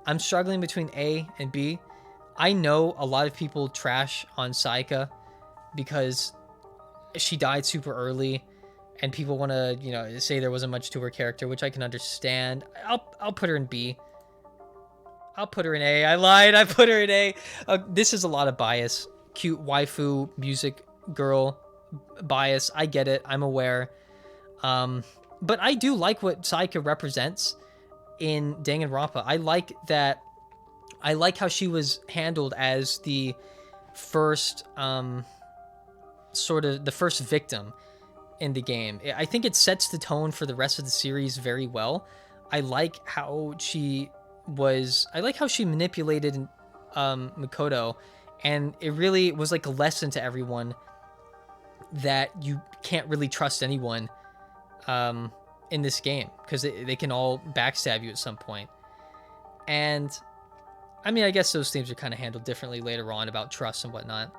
A: I'm struggling between A and B. I know a lot of people trash on Saika because she died super early and people want to, say there wasn't much to her character, which I can understand. I'll put her in B. I'll put her in A. I lied. I put her in A. This is a lot of bias. Cute waifu music girl bias. I get it. I'm aware. But I do like what Saika represents in Danganronpa. I like that. I like how she was handled as the first, sort of the first victim in the game. I think it sets the tone for the rest of the series very well. I like how she manipulated Makoto, and it really was like a lesson to everyone that you can't really trust anyone in this game because they can all backstab you at some point. And I mean, I guess those themes are kind of handled differently later on about trust and whatnot.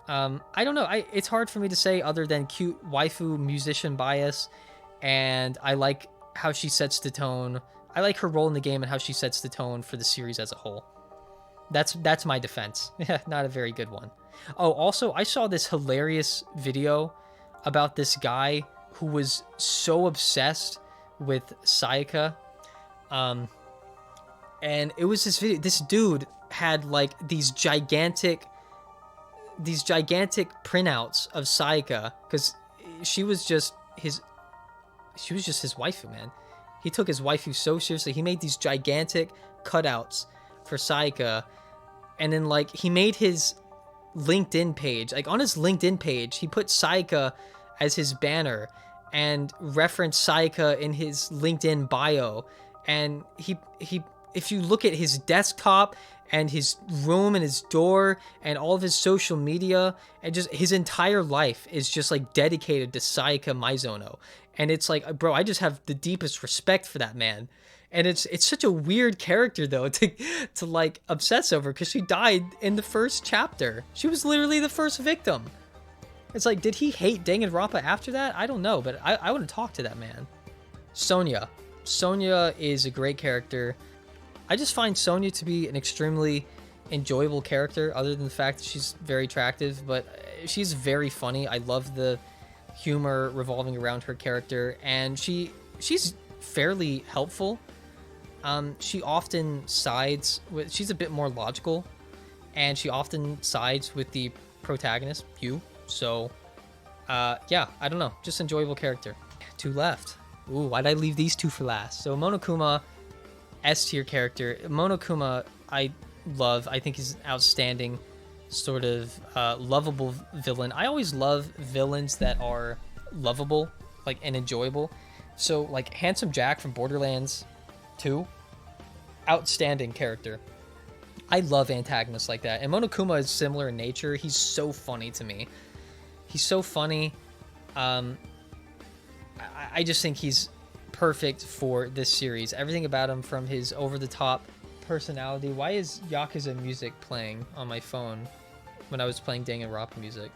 A: I don't know. It's hard for me to say other than cute waifu musician bias, and I like how she sets the tone. I like her role in the game and how she sets the tone for the series as a whole. That's my defense. Not a very good one. Oh, also, I saw this hilarious video about this guy who was so obsessed with Saika. And it was this video. This dude had like these gigantic printouts of Saika because she was just his waifu, man. He took his waifu so seriously. He made these gigantic cutouts for Saika, and then like he made his LinkedIn page. Like on his LinkedIn page, he put Saika as his banner and referenced Saika in his LinkedIn bio. And he if you look at his desktop and his room and his door and all of his social media and just his entire life is just like dedicated to Saika Maizono. And it's like, bro, I just have the deepest respect for that man. And it's such a weird character though to like obsess over because she died in the first chapter. She was literally the first victim. It's like, did he hate Danganronpa after that? I don't know, but I want to talk to that man. Sonya. Sonya is a great character. I just find Sonya to be an extremely enjoyable character, other than the fact that she's very attractive, but she's very funny. I love the humor revolving around her character, and she's fairly helpful. She often sides with, she's a bit more logical, and she often sides with the protagonist, Yu. So, yeah, I don't know, just enjoyable character. Two left. Ooh, why'd I leave these two for last? So Monokuma, S tier character. Monokuma, I love. I think he's an outstanding, sort of lovable villain. I always love villains that are lovable, like, and enjoyable. So, like, Handsome Jack from Borderlands 2, outstanding character. I love antagonists like that. And Monokuma is similar in nature. He's so funny to me. He's so funny. I just think he's perfect for this series. Everything about him, from his over-the-top personality. Why is Yakuza music playing on my phone when I was playing Danganronpa music?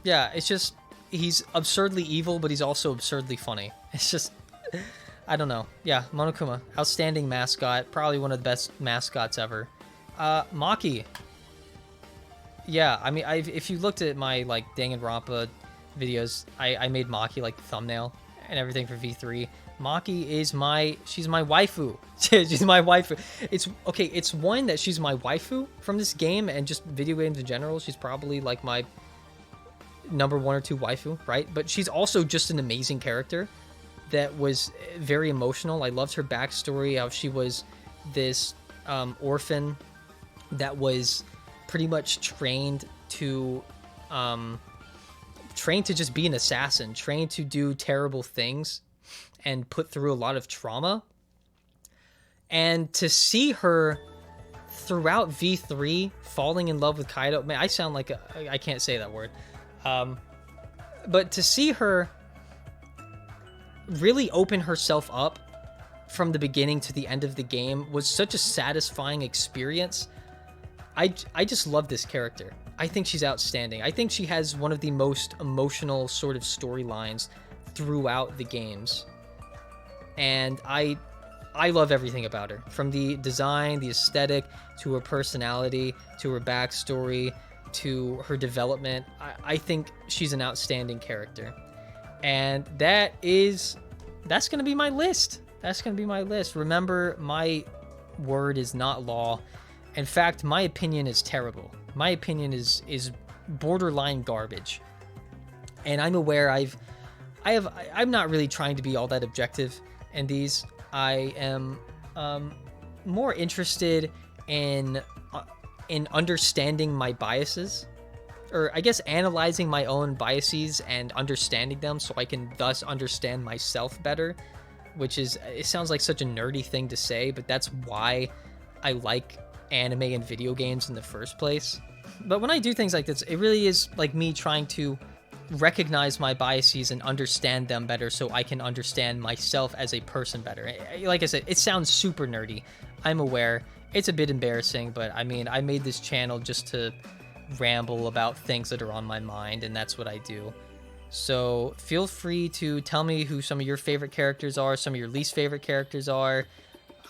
A: Yeah, it's just, he's absurdly evil, but he's also absurdly funny. It's just, I don't know. Yeah, Monokuma, outstanding mascot, probably one of the best mascots ever. Maki. Yeah, I mean, if you looked at my like Danganronpa videos, I made Maki like the thumbnail and everything for V3. Maki is she's my waifu. She's my waifu. It's okay. It's one that she's my waifu from this game and just video games in general. She's probably like my number 1 or 2 waifu, right? But she's also just an amazing character that was very emotional. I loved her backstory, how she was this orphan that was pretty much trained to just be an assassin, trained to do terrible things and put through a lot of trauma. And to see her throughout V3 falling in love with Kaido, man, I sound like I can't say that word. But to see her really open herself up from the beginning to the end of the game was such a satisfying experience. I just love this character. I think she's outstanding. I think she has one of the most emotional sort of storylines throughout the games. And I love everything about her. From the design, the aesthetic, to her personality, to her backstory, to her development. I think she's an outstanding character. And that's going to be my list. That's going to be my list. Remember, my word is not law. In fact, my opinion is terrible. My opinion is borderline garbage. And I'm aware I'm not really trying to be all that objective in these. I am more interested in understanding my biases, or I guess analyzing my own biases and understanding them so I can thus understand myself better, which is, it sounds like such a nerdy thing to say, but that's why I like anime and video games in the first place. But when I do things like this, it really is like me trying to recognize my biases and understand them better so I can understand myself as a person better. Like I said, it sounds super nerdy. I'm aware. It's a bit embarrassing, but I mean, I made this channel just to ramble about things that are on my mind, and that's what I do. So feel free to tell me who some of your favorite characters are, some of your least favorite characters are.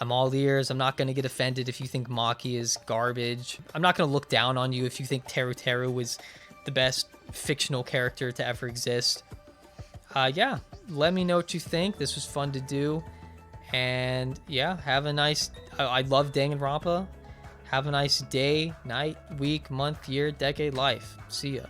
A: I'm all ears. I'm not going to get offended if you think Maki is garbage. I'm not going to look down on you if you think Teru Teru was the best fictional character to ever exist. Yeah, let me know what you think. This was fun to do. And yeah, have a nice... I love Danganronpa. Have a nice day, night, week, month, year, decade, life. See ya.